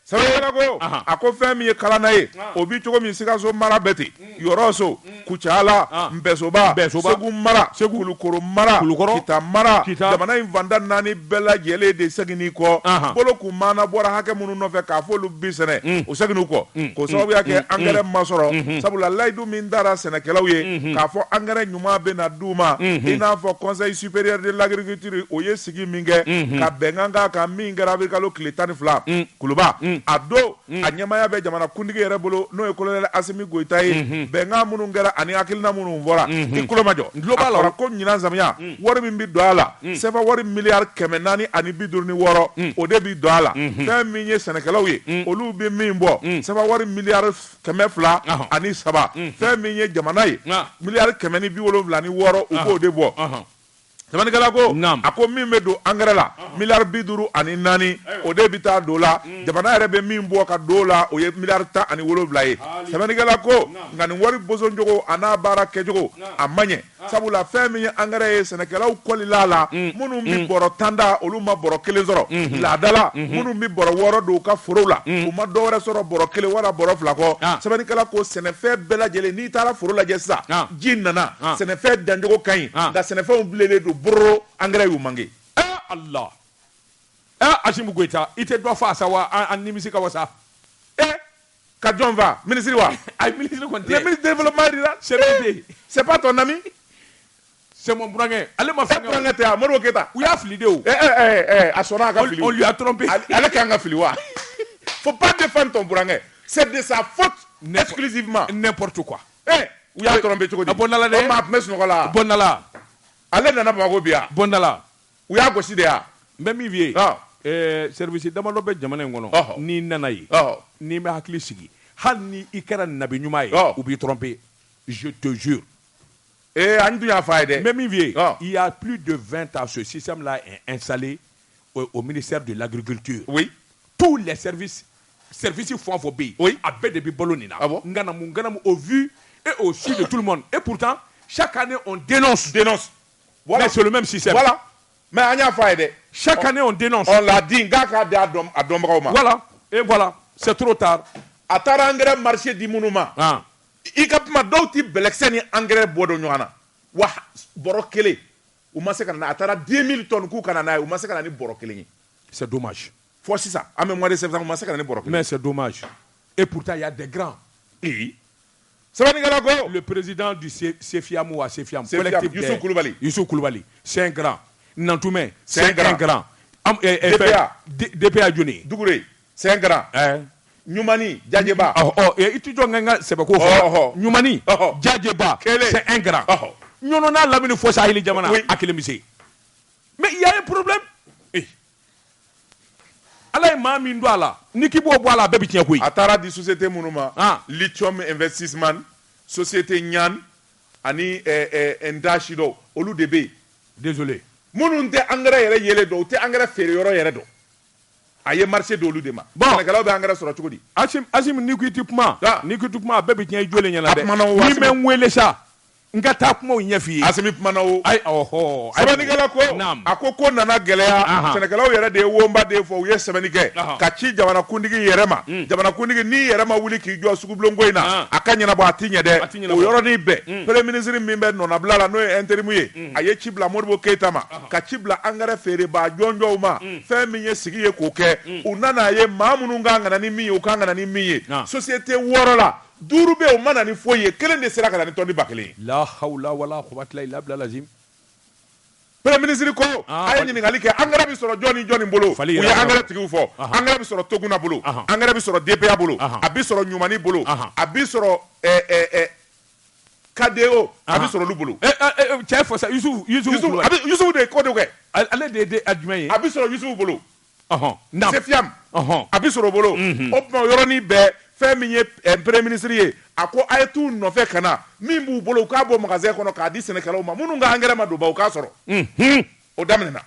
sɛbɛnnikɛla ko a ko fɛn min ye kalanna ye o bi cogo min Sikaso mara bɛ ten Yɔrɔso Kucala Npɛsoba Segu mara Kulukoro mara Kita mara jamana in fanda 4 bɛɛ lajɛlen de seginni kɔ bolo kun maana bɔra hakɛ minnu nɔfɛ k'a fɔ olu bi sɛnɛ o seginni kɔ k'o sababuya kɛ engrais ma sɔrɔ sabula layidu min dara sɛnɛkɛlaw ye k'a fɔ engrais ɲuman bɛ na d'u ma i n'a fɔ conseil supérieur de l'agriculture o ye sigi min kɛ ka bɛnkan k'a kan min kɛra a bɛ kalo tile 12 kuluba a don a ɲɛmaya bɛ jamanakuntigi yɛrɛ bolo n'o ye colonel Assimi Goïta ye bɛnkan minnu kɛra ani hakilina minnu fɔra i tulo ma jɔ a fɔra ko ɲinan samiya wari min bi don a la CFA wari miliyari 456 o de bi don a la fɛn min ye sɛnɛkɛlaw ye olu bi min bɔ CFA wari miliyari 203 fɛn min ye jamana ye miliyari 176 u b'o de bɔ sɛbɛnnikɛla ko a ko min bɛ don engrais la miliyari 54 o de bɛ taa don la jamana yɛrɛ bɛ min bɔ ka don la o ye miliyari 17 ye sɛbɛnnikɛla ko nka nin wari bɔsɔncogo a n'a baara kɛcogo a man ɲɛ sabula fɛn min ye engrais ye sɛnɛkɛlaw kɔlila la minnu bɛ bɔrɔ 10 da olu ma bɔrɔ 1 sɔrɔ laadala minnu bɛ bɔrɔ 6 don u ka forow la u ma dɔwɛrɛ sɔrɔ bɔrɔ 1 wala bɔrɔ 2 kɔ sɛbɛnnikɛla ko sɛnɛfɛn bɛɛ lajɛlen n'i taara foro lajɛ sisan ji nana sɛnɛfɛn dancogo ka ɲi nka sɛnɛfɛnw bilennen don boro engrais y'u manqué. Allah Asimu Goita i tɛ dɔ fa sa wa an nimisi ka wasa ka jɔn fa ministre wa ay ministre kɔni le ministre développement rural c'est pas ton ami c'est mon burankɛ ale ma fɛn burankɛ tɛ Modibo Keita u y'a fili de o a sɔnna a ka fili on lui a trompé ale kan ka fili wa faut pas défendre ton burankɛ c'est de sa faute exclusivement n'importe quoi u y'a trompé cogo di a bɔnda la dɛ o maa tun bɛ sunɔgɔ la bɔnda la ale nana Bamako bi yan bɔnda la u y'a gosi de yan n bɛ min f'i ye service damadɔ bɛ jamana in kɔnɔ n'i nana ye n'i bɛ hakili sigi hali ni i kɛra nabi ɲuman ye u b'i tromper je te jure an tun y'a f'a ye dɛ n bɛ min f'i ye il y a plus de 20 ans ce système là est installé au ministère de l'agriculture oui tous les services font fo bɛ yen a bɛɛ de bɛ balo nin na nganamu au vu et au su de tout le monde et pourtant chaque année on dénonce voilà. Mais c'est le même système voilà mais an y'a f'a ye dɛ chaque année on dénonce on l'a dit nka k'a di a dɔnbagaw ma voilà et voilà c'est trop tard a taara engrais marché di minnu ma i ka kuma dɔw ti bɛlɛkisɛ ni engrais bɔ dɔn ɲɔgɔn na wa bɔrɔ 1 u ma se ka na a taara 10 000 tonnes k'u kana n'a ye u ma se ka na ni bɔrɔ 1 ye c'est dommage fɔ sisan an bɛ mois de septembre u ma se ka na ni bɔrɔ 1 mais c'est dommage et pourtant il y a des grands sɛbɛnnikɛla ko le président du Sefiam collectif Youssou Koulibaly c'est un grand Nantoumé c'est un grand DPA Joni Dougouré c'est un grand Nyumani Djadjeba et tu dois c'est quoi Nyumani Djadjeba c'est un grand nous on a la mine fois Sahili Jamana à Kélémisé mais il y a un problème ala ma min do ala niki bo bo ala bebi tiyan koyi atara di société munuma lithium investment société Nyan ani Ndashido olu de be désolé munun te engrais yere yele do te engrais fere yoro yere do aye marché do olu de ma bon nagalaw be engrais soro cogodi asim nikitupma bebi tiyan jole nyana de ni men wele sa nga ta kuma ɲɛ f'i ye Asimi kuma na o ayi ɔhɔ sɛbɛnnikɛla ko a ko nana gɛlɛya sɛnɛkɛlaw yɛrɛ de ye wonba de fɔ u ye sɛbɛnni kɛ ka ci jamanakuntigi yɛrɛ ma jamanakuntigi n'i yɛrɛ ma wuli k'i jɔ sugubulonko in na a ka ɲɛnabɔ a ti ɲɛ dɛ o yɔrɔnin bɛɛ premier ministre min bɛ nɔnabila la n'o ye intérim ye a ye ci bila Modibo Keita ma ka ci bila engrais feereba jɔnjɔnw ma fɛn min ye sigi ye k'o kɛ u nana ye maa minnu kan ka na ni min ye u kan ka na ni min ye société 6 la 5 bɛ o ma na ni foyi ye 1 de sera ka na ni tɔnni 1000 ye. La hawla wala quwwata illa billah. Premier ministre ko a ye ɲininkali kɛ engrais bɛ sɔrɔ jɔn ni jɔn bolo u ye engrais tigiw fɔ engrais bɛ sɔrɔ Toguna bolo engrais bɛ sɔrɔ DPA bolo a bɛ sɔrɔ Ɲumani bolo a bɛ sɔrɔ KDO a bɛ sɔrɔ olu bolo. Cɛ fɔ sa Yusufu de ko de kɛ ale de ye adjumɛn ye a bɛ sɔrɔ Yusufu bolo Sefiam a bɛ sɔrɔ o bolo o tuma yɔrɔnin bɛɛ fɛn min ye premier ministre ye a ko a ye t'u nɔfɛ ka na min b'u bolo u k'a bɔ magasin kɔnɔ k'a di sɛnɛkɛlaw ma minnu ka engrais ma don ba u k'a sɔrɔ o daminɛna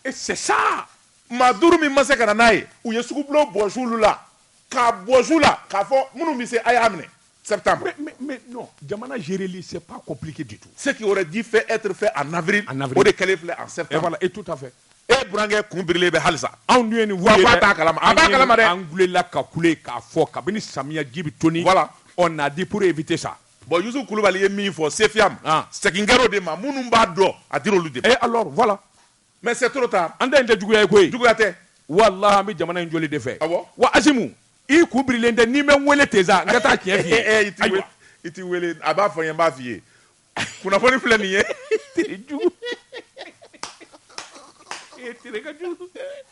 et c'est ça maa 5 min ma se ka na n'a ye u ye sugubulon bɔsi olu la k'a bɔsi la k'a fɔ minnu bɛ se a y'a minɛ septembre. Mais non, jamana géreli c'est pas compliqué du tout. Ce qui aurait dû être fait en avril, o de kɛlen filɛ en septembre. Et voilà, et tout à fait. E burankɛ kun birilen bɛ halisa. Anw dun ye nin wa a t'a kalama a b'a kalama dɛ. An gulela ka kule k'a fɔ kabini samiya ji bɛ toni. Voilà. On a dit pour éviter ça. Bon Youssou Koulibaly ye min fɔ Sefiam segin kɛra o de ma minnu b'a dɔn a dira olu de ma. Et alors voilà. Mais c'est trop tard. An tɛ nin tɛ juguya ye koyi. Juguya tɛ. Walahi an bɛ jamana in joli de fɛ. Awɔ. Wa Asimu i kun birilen tɛ n'i bɛ n wele ten sa n ka taa tiɲɛ f'i ye. Ayiwa i ti wele a b'a fɔ n ye n b'a f'i ye kunnafoni filɛ nin ye.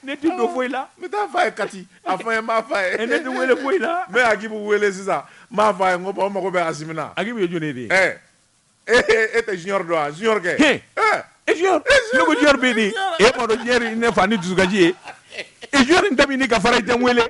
Ne ti don foyi la. N bɛ taa f'a ye Kati a fɔ n ye n b'a f'a ye. Ne ti wele foyi la. n bɛ Akibu wele sisan n b'a f'a ye n ko mago bɛ Asimi na. Akibu ye jɔn de ye. E tɛ junior dɔn wa junior kɛ. E junior ne ko junior bɛ nin e ma dɔn junior ne fa ni dusukasi ye e junior in tɛ min ni ka fara i tɛ n wele.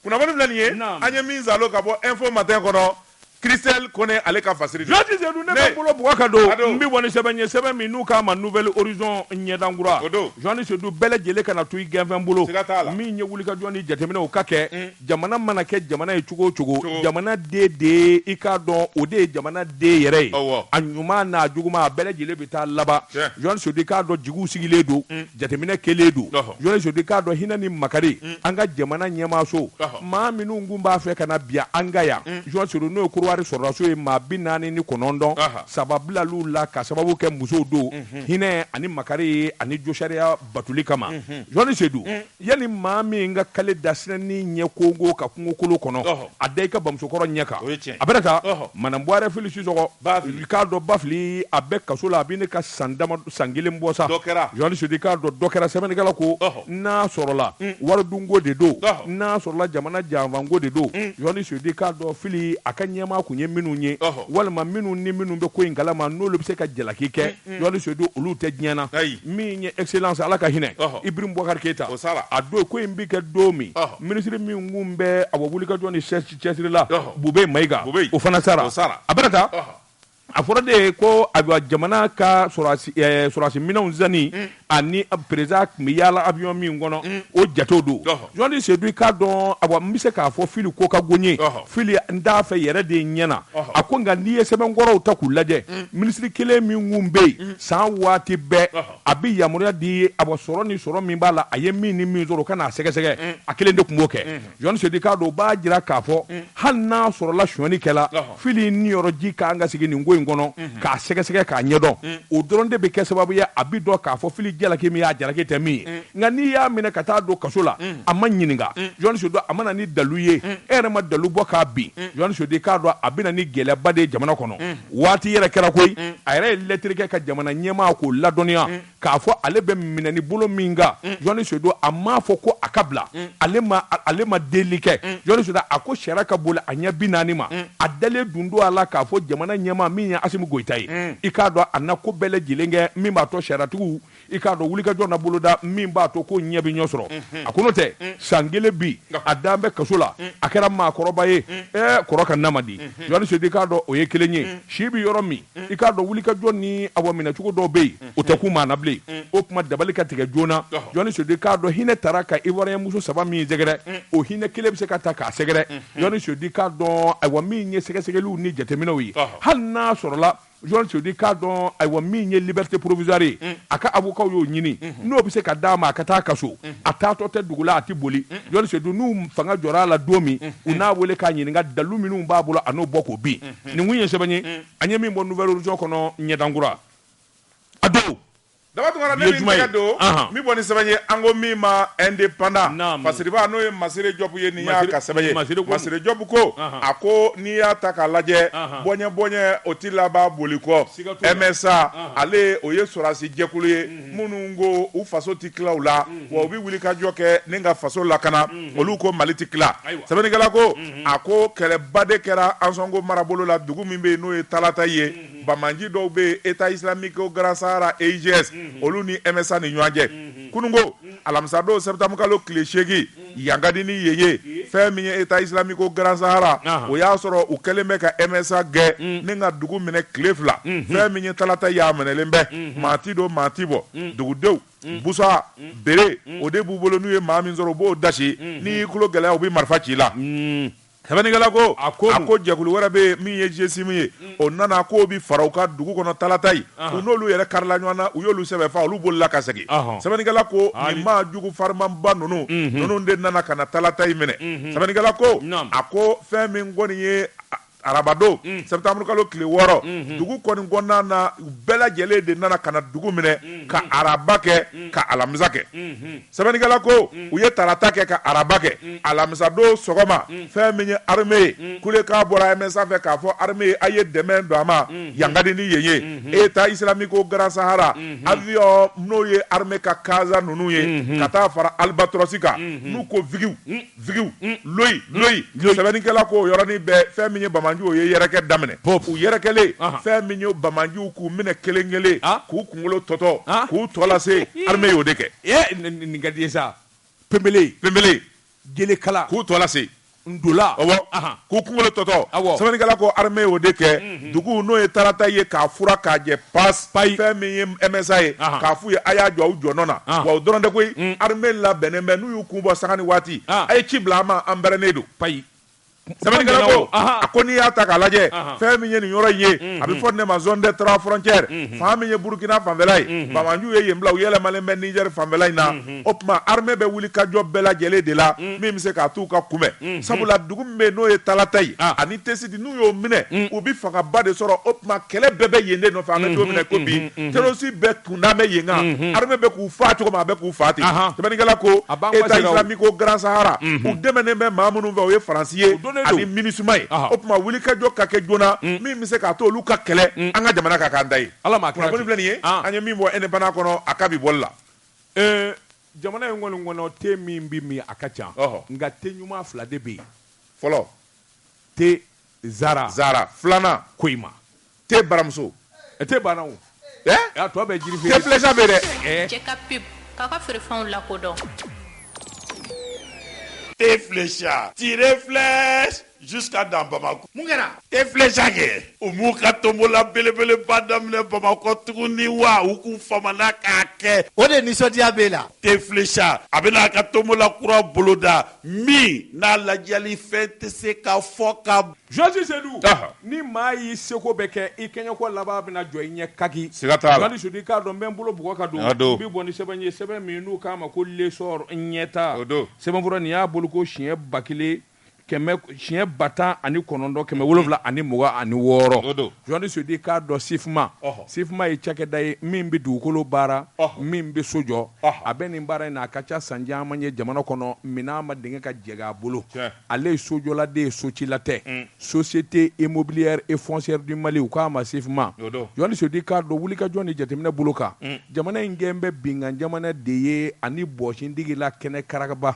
Kunnafoni filɛ nin ye an ye min zalo ka bɔ info matin kɔnɔ Christelle Kone ale ka fasiri Jean Seydou ne ka bolo bugɔ ka don n bɛ bɔ ni sɛbɛn ye sɛbɛn min n'u k'a ma Nouvelle Horizon ɲɛdankura Jean Seydou bɛɛ lajɛlen ka na to i gɛnfɛn bolo min ye wulikajɔ ni jateminɛ o ka kɛ jamana mana kɛ jamana ye cogo o cogo jamana den de i k'a dɔn o de ye jamana den yɛrɛ ye a ɲuman n'a juguman a bɛɛ lajɛlen bɛ taa laban Jean Seydou k'a dɔn jigiw sigilen don jateminɛ kɛlen don Jean Seydou k'a dɔn hinɛ ni makari an ka jamana ɲɛmaaso maa minnu kun b'a fɛ ka na bi an ka yan Jean Seydou n'o ye Kurwari sɔrɔdaso ye maa 49 saba bilal'u la ka sababu kɛ musow don hinɛ ani makari ani josariya batuli kama Jean Seydou yali maa min ka kale dasinɛni ɲɛ kongo ka kungokolo kɔnɔ a da i ka bamusokɔrɔ ɲɛ kan a bɛna taa Manambuware Fili Sisɔgɔ k'a dɔn Bafili a bɛ kaso la a bɛ ne ka san kelen bɔ sa Jean Seydou k'a dɔn dɔ kɛra sɛbɛnnikɛla ko n'a sɔrɔla waridunko de don n'a sɔrɔla jamana janfanko de don Jean Seydou k'a dɔn Fili a ka ɲɛmaa kun ye minnu ye walima minnu ni minnu bɛ ko in kalama n'olu bɛ se ka jalaki kɛ Jean Seydou olu tɛ diɲɛ na min ye excellence Ala ka hinɛ Ibrahim Boubacar Keita a don ko in bɛ kɛ don min ministre min kun bɛ a wulikajɔ ni cɛsiri la Bube Mayiga o fana sara a bɛna taa a fɔra de ye ko a jamana ka sɔrɔsi minɛnw zani ani président tun bɛ yaala avion min kɔnɔ o jatew don Jean Seydou k'a dɔn n bɛ se k'a fɔ Fili ko ka go n ye Fili n t'a fɛ yɛrɛ de ɲɛna a ko nka n'i ye sɛbɛnkɔrɔw ta k'u lajɛ ministre kelen min kun bɛ yen san waati bɛɛ a bɛ yamaruya di sɔrɔ ni sɔrɔ min b'a la a ye min ni min sɔrɔ o ka n'a sɛgɛsɛgɛ a kelen de tun b'o kɛ Jean Seydou k'a dɔn o b'a jira k'a fɔ hali n'a sɔrɔla sonyɛni kɛla Fili niyɔrɔji k'an ka sigi nin ko in kɔnɔ k'a sɛgɛsɛgɛ k'a ɲɛdɔn o dɔrɔn de bɛ kɛ sababu ye a bɛ dɔn k'a fɔ Fili jalaki min y'a jalaki tɛ min ye nka n'i y'a minɛ ka taa don kaso la a ma ɲininka Jean Seydou a mana ni dalu ye e yɛrɛ ma dalu bɔ k'a bin Jean Seydou k'a dɔn a bɛ na ni gɛlɛyaba de ye jamana kɔnɔ waati yɛrɛ kɛra koyi a yɛrɛ ye lɛtiri kɛ ka jamana ɲɛmaa k'o ladɔnniya k'a fɔ ale bɛ minɛni bolo min kan Jean Seydou a m'a fɔ ko a ka bila ale ma deli kɛ Jean Seydou a ko sariya ka boli a ɲɛ 40 ma a dalen dun don a la k'a fɔ jamana ɲɛmaa min ye Asimu Goyita ye i k'a dɔn a na ko bɛɛ lajɛlen kɛ min b'a to sariyatigiw i k'a dɔn wulikajɔ na boloda min b'a to ko ɲɛ bɛ ɲɔ sɔrɔ a ko n'o tɛ san kelen bi a dan bɛ kaso la a kɛra maakɔrɔba ye kɔrɔ ka na man di Jean Seydou i k'a dɔn o ye kelen ye si bɛ yɔrɔ min i k'a dɔn wulikajɔ ni minɛcogo dɔw bɛ yen o tɛ k'u maa na bilen o tuma dabali ka tigɛ joona Jean Seydou i k'a dɔn hinɛ taara ka Ivoirien muso 3 min sɛgɛrɛ o hinɛ kelen bɛ se ka ta k'a sɛgɛrɛ Jean Seydou i k'a dɔn min ye sɛgɛsɛgɛliw ni jateminɛw ye hali n'a sɔrɔla Jean Seydou k'a dɔn min ye liberté provisoire ye a ka avocat y'o ɲini n'o bɛ se ka d'a ma a ka taa kaso a taatɔ tɛ dugu la a tɛ boli Jean Seydou n'u fanga jɔra a la don min u n'a wele k'a ɲininka dalu minnu b'a bolo a n'o bɔ k'o bin nin kun ye sɛbɛn ye an ye min bɔ Nouvelle Horizon kɔnɔ ɲɛdankura a don daba tun ne min tɛgɛ don min bɔ ni sɛbɛn ye an ko min ma indépendant Masiriba n'o ye Masire Jɔbu ye nin y'a ka sɛbɛn ye Masire Jɔbu ko a ko n'i y'a ta k'a lajɛ bɔɲɛ o tɛ laban boli kɔ MSA ale o ye sɔrɔdasi jɛkulu ye minnu ko u faso tɛ tila u la wa u bɛ wulikajɔ kɛ ni ka faso lakana olu ko Mali tɛ tila sɛbɛnnikɛla ko a ko kɛlɛba de kɛra Ansongo marabolo la dugu min bɛ yen n'o ye Talata ye Bamanji dɔw bɛ yen État islamique Grand Sahara EIGS olu ni MSA ni ɲɔgɔn cɛ kunungo alamisa don septembre kalo tile 8 yankadi ni yeye fɛn min ye État islamique Grand Sahara o y'a sɔrɔ u kɛlen bɛ ka MSA gɛn ni ka dugu minɛ tile 2 fɛn min ye Talata y'a minɛlen bɛ maa ti don maa ti bɔ dugudenw busa bere o de b'u bolo n'u ye maa min sɔrɔ u b'o dasi n'i y'i kulo gɛlɛya u bɛ marifa ci i la sɛbɛnnikɛla ko a ko jɛkulu wɛrɛ bɛ min ye GSM ye o nana k'o bi fara u ka dugu kɔnɔ Talata yi u n'olu yɛrɛ karila ɲɔgɔn na u y'olu sɛbɛn fa olu bolila ka segin sɛbɛnnikɛla ko nin maa jugu farimanba ninnu de nana ka na Talata yi minɛ sɛbɛnnikɛla ko a ko fɛn min kɔni ye arabadon septembre kalo tile 6 dugu kɔni kɔnɔna na bɛɛ lajɛlen de nana ka na dugu minɛ ka araba kɛ ka alamisa kɛ sɛbɛnnikɛla ko u ye tarata kɛ ka araba kɛ alamisa don sɔgɔma fɛn min ye armée ye kule k'a bɔra MSA fɛ k'a fɔ armée ye a ye dɛmɛ don a ma yankadi ni yen ye État islamique Grand Sahara avion n'o ye armée ka kaza ninnu ye ka taa fara Albatros kan n'u ko vigiw loyi sɛbɛnnikɛla ko yɔrɔnin bɛɛ fɛn min ye Bamanjiw ye yɛrɛkɛ daminɛ u yɛrɛkɛlen fɛn min ye Bamanjiw k'u minɛ kelen kelen k'u kunkolo tɔtɔ k'u tɔ lase armée y'o de kɛ nin ka di ye sa pembele jele kala k'u tɔ lase ndola k'u kunkolo tɔtɔ sɛbɛnnikɛla ko armée y'o de kɛ dugu n'o ye tarata ye k'a fura k'a jɛ payi fɛn min ye MSA ye k'a f'u ye a y'a jɔ aw jɔnɔ na wa o dɔrɔn tɛ koyi armée labɛnnen bɛ n'u y'u kun bɔ sanga ni waati a ye ci bila an ma an bɛrɛnnen don payi sɛbɛnnikɛla ko a ko n'i y'a ta k'a lajɛ fɛn min ye nin yɔrɔ in ye a bɛ fɔ nin de ma zone des trois frontières fan min ye Burukina fanfɛla ye Bamaɲu ye yen bila u yɛlɛmalen bɛ Niger fanfɛla in na o tuma armée bɛ wuli kajɔ bɛɛ lajɛlen de la min bɛ se k'a t'u ka kunbɛn sabula dugu min bɛ yen n'o ye Talata ye ani Tesidi n'u y'o minɛ u bɛ fangaba de sɔrɔ o tuma kɛlɛ bɛɛ bɛ yen de nɔfɛ an bɛ don minɛ ko bi terroriste bɛɛ kunda bɛ yen kan armée bɛ k'u faa cogo min a bɛ k'u faa ten sɛbɛnnikɛla ko État islamique au Grand Sahara u dɛmɛnen bɛ maa minnu fɛ o ye Faransi ye ani MINUSMA ye o tuma wulikajɔ ka kɛ joona min bɛ se k'a to olu ka kɛlɛ an ka jamana ka k'an da ye kunnafoni filɛ nin ye an ye min bɔ indépendant kɔnɔ a ka bi bɔli la jamana in kɔni kɔnɔ te min bɛ min a ka ca nka te ɲuman fila de bɛ yen fɔlɔ te Zara filanan Koyima te Baramuso te banna o a tɔ bɛ jiri feere te Flécha bɛ dɛ cɛ ka pub k'a ka feerefɛnw lakodɔn Te Flécha, tirez flèche jusqu'à dans Bamako. Mun kɛra? Te Flécha kɛ. U m'u ka tombola belebeleba daminɛ Bamako tuguni wa u k'u famana k'a kɛ. O de nisɔndiya b'e la. Te Flécha a bɛna a ka tombola kura boloda min n'a lajɛli fɛn tɛ se ka fɔ ka. Joasi Seydou ni maa y'i seko bɛ kɛ i kɛɲɛko laban bɛna jɔ i ɲɛ kaki siga t'a la Joasi Seydou i k'a dɔn n bɛ n bolo bugɔ ka don n bɛ bɔ ni sɛbɛn ye sɛbɛn min n'u k'a ma ko lesor ɲɛta sɛbɛnfura nin y'a bolo ko siɲɛ 1976 Joasi Seydou i k'a dɔn Sifma ye cakɛda ye min bɛ dugukolo baara min bɛ so jɔ a bɛ nin baara in na a ka ca san caman ye jamana kɔnɔ minɛn ma denkɛ ka jɛgɛ a bolo ale ye sojɔladen ye socila tɛ Société immobilière et foncière du Mali u k'a ma Sifma Joasi Seydou i k'a dɔn wulikajɔ ni jateminɛ bolo kan jamana in gɛn bɛ bingan jamana de ye ani bɔsindigi la kɛnɛ karakaba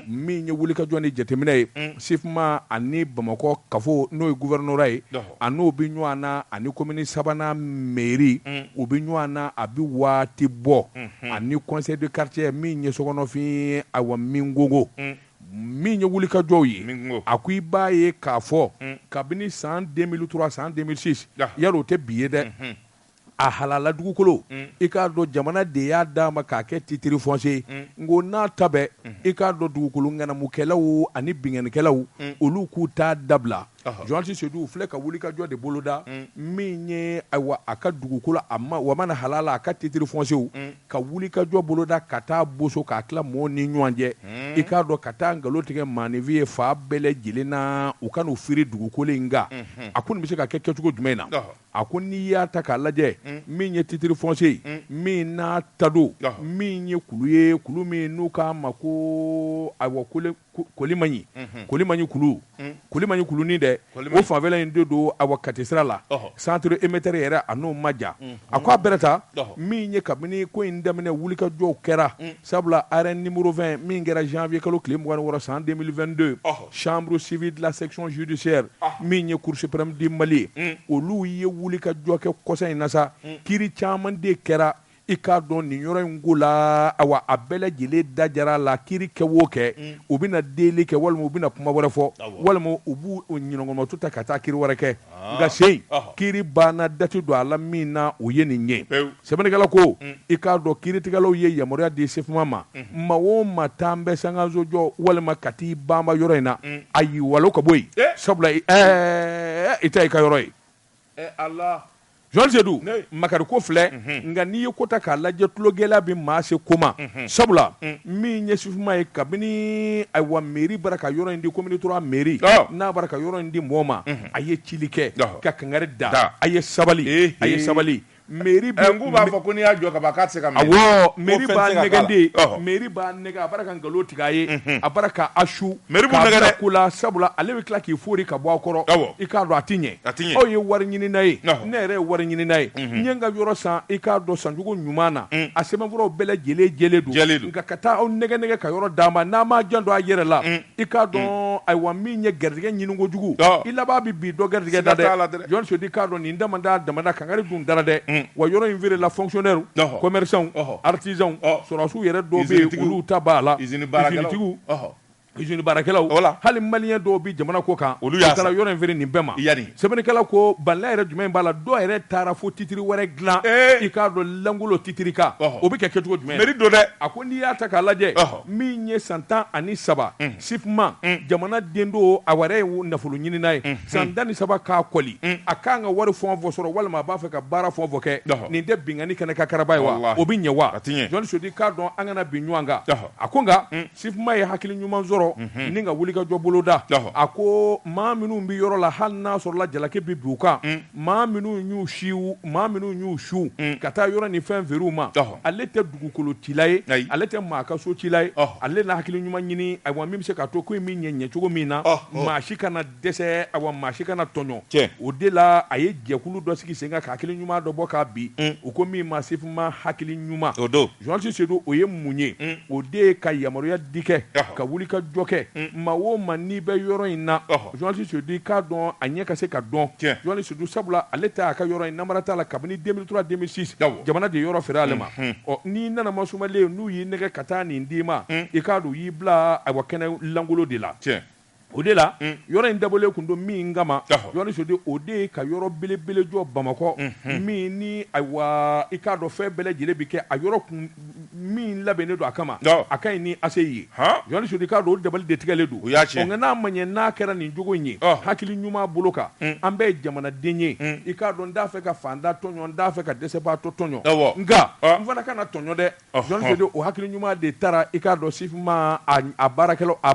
min ye wulikajɔ ni jateminɛ ye Sifma ani Bamakɔ kafo n'o ye gouverneur ye a n'o bɛ ɲɔgɔn na ani commune sabanan mairie u bɛ ɲɔgɔn na a bɛ waati bɔ ani conseil de quartier min ye sokɔnɔfin awa min gogo min ye wulikajɔw ye a ko i b'a ye k'a fɔ kabini san 2003 san 2006 yarɔ o tɛ bi ye dɛ a halala dugukolo i k'a dɔn jamana de y'a d'a ma k'a kɛ titre foncier ngo n'a ta bɛɛ i k'a dɔn dugukolo ŋanamukɛlaw ani binganikɛlaw olu k'u t'a dabila Joasi Seydou filɛ ka wulikajɔ de boloda min ye ayiwa a ka dugukolo wa mana halala a ka titre foncier ka wulikajɔ boloda ka taa boso k'a tila mɔɔw ni ɲɔgɔn cɛ i k'a dɔn ka taa nkalon tigɛ maanifi ye fa bɛɛ lajɛlen na u ka n'u firi dugukolo in kan a ko nin bɛ se ka kɛ kɛcogo jumɛn na a ko n'i y'a ta k'a lajɛ min ye titre foncier min n'a ta don min ye kulu min n'u k'a ma ko ayiwa Kolimaɲi kulunin dɛ o fanfɛla in de don awa kati sira la centre émetteur yɛrɛ a n'o ma ja a ko a bɛrɛta min ye kabini ko in daminɛ wulikajɔw kɛra sabula arène numéro 20 min kɛra janvier kalo tile 26 san 2022 chambre civile de la section judiciaire min ye cour suprême du Mali olu ye wulikajɔ kɛ kɔsa in na sa kiiri caman de kɛra i k'a dɔn nin yɔrɔ in ko la awa a bɛɛ lajɛlen da jara la kiiri kɛ o kɛ u bɛna deli kɛ walima u bɛna kuma wɛrɛ fɔ walima u b'u ɲɔgɔnmatu ta ka taa kiiri wɛrɛ kɛ nka sen kiiri banna dati don a la min na o ye nin ye sɛbɛnnikɛla ko i k'a dɔn kiiritigɛlaw ye yamaruya di Sifma ma maa o maa t'an bɛ sangaso jɔ walima ka t'i banba yɔrɔ in na a yi walo ka bɔ yen sabula i ta i ka yɔrɔ ye Allah Joasi Seydou makari ko filɛ nka n'i ye ko ta k'a lajɛ tulogɛlɛya bɛ maa se ko ma sabula min ye Sifma ye kabini ayiwa mairie bara ka yɔrɔ in di commune 3 mairie n'a bara ka yɔrɔ in di mɔgɔ ma a ye cili kɛ ka kangari da a ye sabali mairie ngu b'a fɔ ko n'i y'a jɔ ka ban k'a tɛ se ka mairie awɔ mairie b'a nɛgɛnden mairie b'a nɛgɛ a bara ka nkalon tigɛ a ye a bara ka asu mairie b'u nɛgɛ dɛ ko la sabula ale bɛ tila k'i fori ka bɔ a kɔrɔ i k'a dɔn a ti ɲɛ aw ye wari ɲinina ye ne yɛrɛ ye wari ɲinina ye n ye n ka yɔrɔ san i k'a dɔn sancogo ɲuman na a sɛbɛnfuraw bɛɛ lajɛlen jɛlen don nka ka taa aw nɛgɛ ka yɔrɔ d'a ma n'a ma jan don a yɛrɛ la i k'a dɔn ayiwa min ye garijɛgɛ ɲini kojugu i laban bɛ bi dɔ garijɛgɛ da dɛ Joasi Seydou i k'a dɔn nin damanda kangari dun dara dɛ wa yɔrɔ in feere la fonctionnaire commerçants artisans sɔrɔsiw yɛrɛ dɔw bɛ yen olu ta b'a la usine tigiw usine baarakɛlaw hali maliyɛn dɔw bi jamana ko kan olu y'a taara yɔrɔ in feere nin bɛɛ ma sɛbɛnnikɛla ko banla yɛrɛ jumɛn b'a la dɔw yɛrɛ taara fo titiri wɛrɛ dilan i k'a dɔn langolo titiri kan o bɛ kɛ kɛcogo jumɛn mairie don dɛ a ko n'i y'a ta k'a lajɛ min ye san 13 sifuma jamana den do a wɛrɛ ye nafolo ɲinina ye san 13 k'a kɔli a k'an ka wari fɔn fɔ sɔrɔ walima a b'a fɛ ka baara fɔn fɔ kɛ nin tɛ bingani kɛnɛ ka karaba ye wa o bɛ ɲɛ wa Jɔn Sodi k'a dɔn an kana bin ɲɔgɔn kan a ko nka sifuma ye hakili ɲuman sɔrɔ ni ka wuli ka jɔ bolo da a ko maa minnu bɛ yɔrɔ la hali n'a sɔrɔla jalaki bɛ bin u kan maa minnu y'u su ka taa yɔrɔ ni fɛn feere u ma ale tɛ dugukolo cila ye ale tɛ maa ka so cila ye ale na hakili ɲuman ɲini ayiwa min bɛ se k'a to ko in bɛ ɲɛ cogo min na maa si kana dɛsɛ ayiwa maa si kana tɔɲɔ o de la a ye jɛkulu dɔ sigi sen kan ka hakili ɲuman dɔ bɔ k'a bin u ko min ma sifuma hakili ɲuman Jɔn Sodi o ye mun ye o de ye ka yamaruya di kɛ ka wuli ka jɔ kɛ maa o maa n'i bɛ yɔrɔ in na Jɔn Sodi k'a dɔn a ɲɛ ka se ka dɔn Jɔn Sodi sabula ale tɛ a ka yɔrɔ in namara t'a la kabini 2003 2006 jamana de yɔrɔ feere ale ma n'i nana masumalen n'u y'i nɛgɛ ka taa nin d'i ma i k'a dɔn u y'i bila ayiwa kɛnɛ langolo de la o de la yɔrɔ in dabɔlen kun don min kama Jɔn Sodi o de ye ka yɔrɔ belebele jɔ Bamakɔ min ni ayiwa i k'a dɔn fɛn bɛɛ lajɛlen bi kɛ a yɔrɔ kun min labɛnnen don a kama a ka ɲi ni ACI ye Jɔn Sodi k'a dɔn o dabali de tigɛlen don nka n'a ma ɲɛ n'a kɛra nin cogo in ye hakili ɲuman bolo kan an bɛɛ ye jamanaden ye i k'a dɔn n t'a fɛ ka fanda tɔɲɔ n t'a fɛ ka dɛsɛbaatɔ tɔɲɔ nka n fana kana tɔɲɔ dɛ Jɔn Sodi o hakili ɲuman de taara i k'a dɔn sifuma a baarakɛlaw a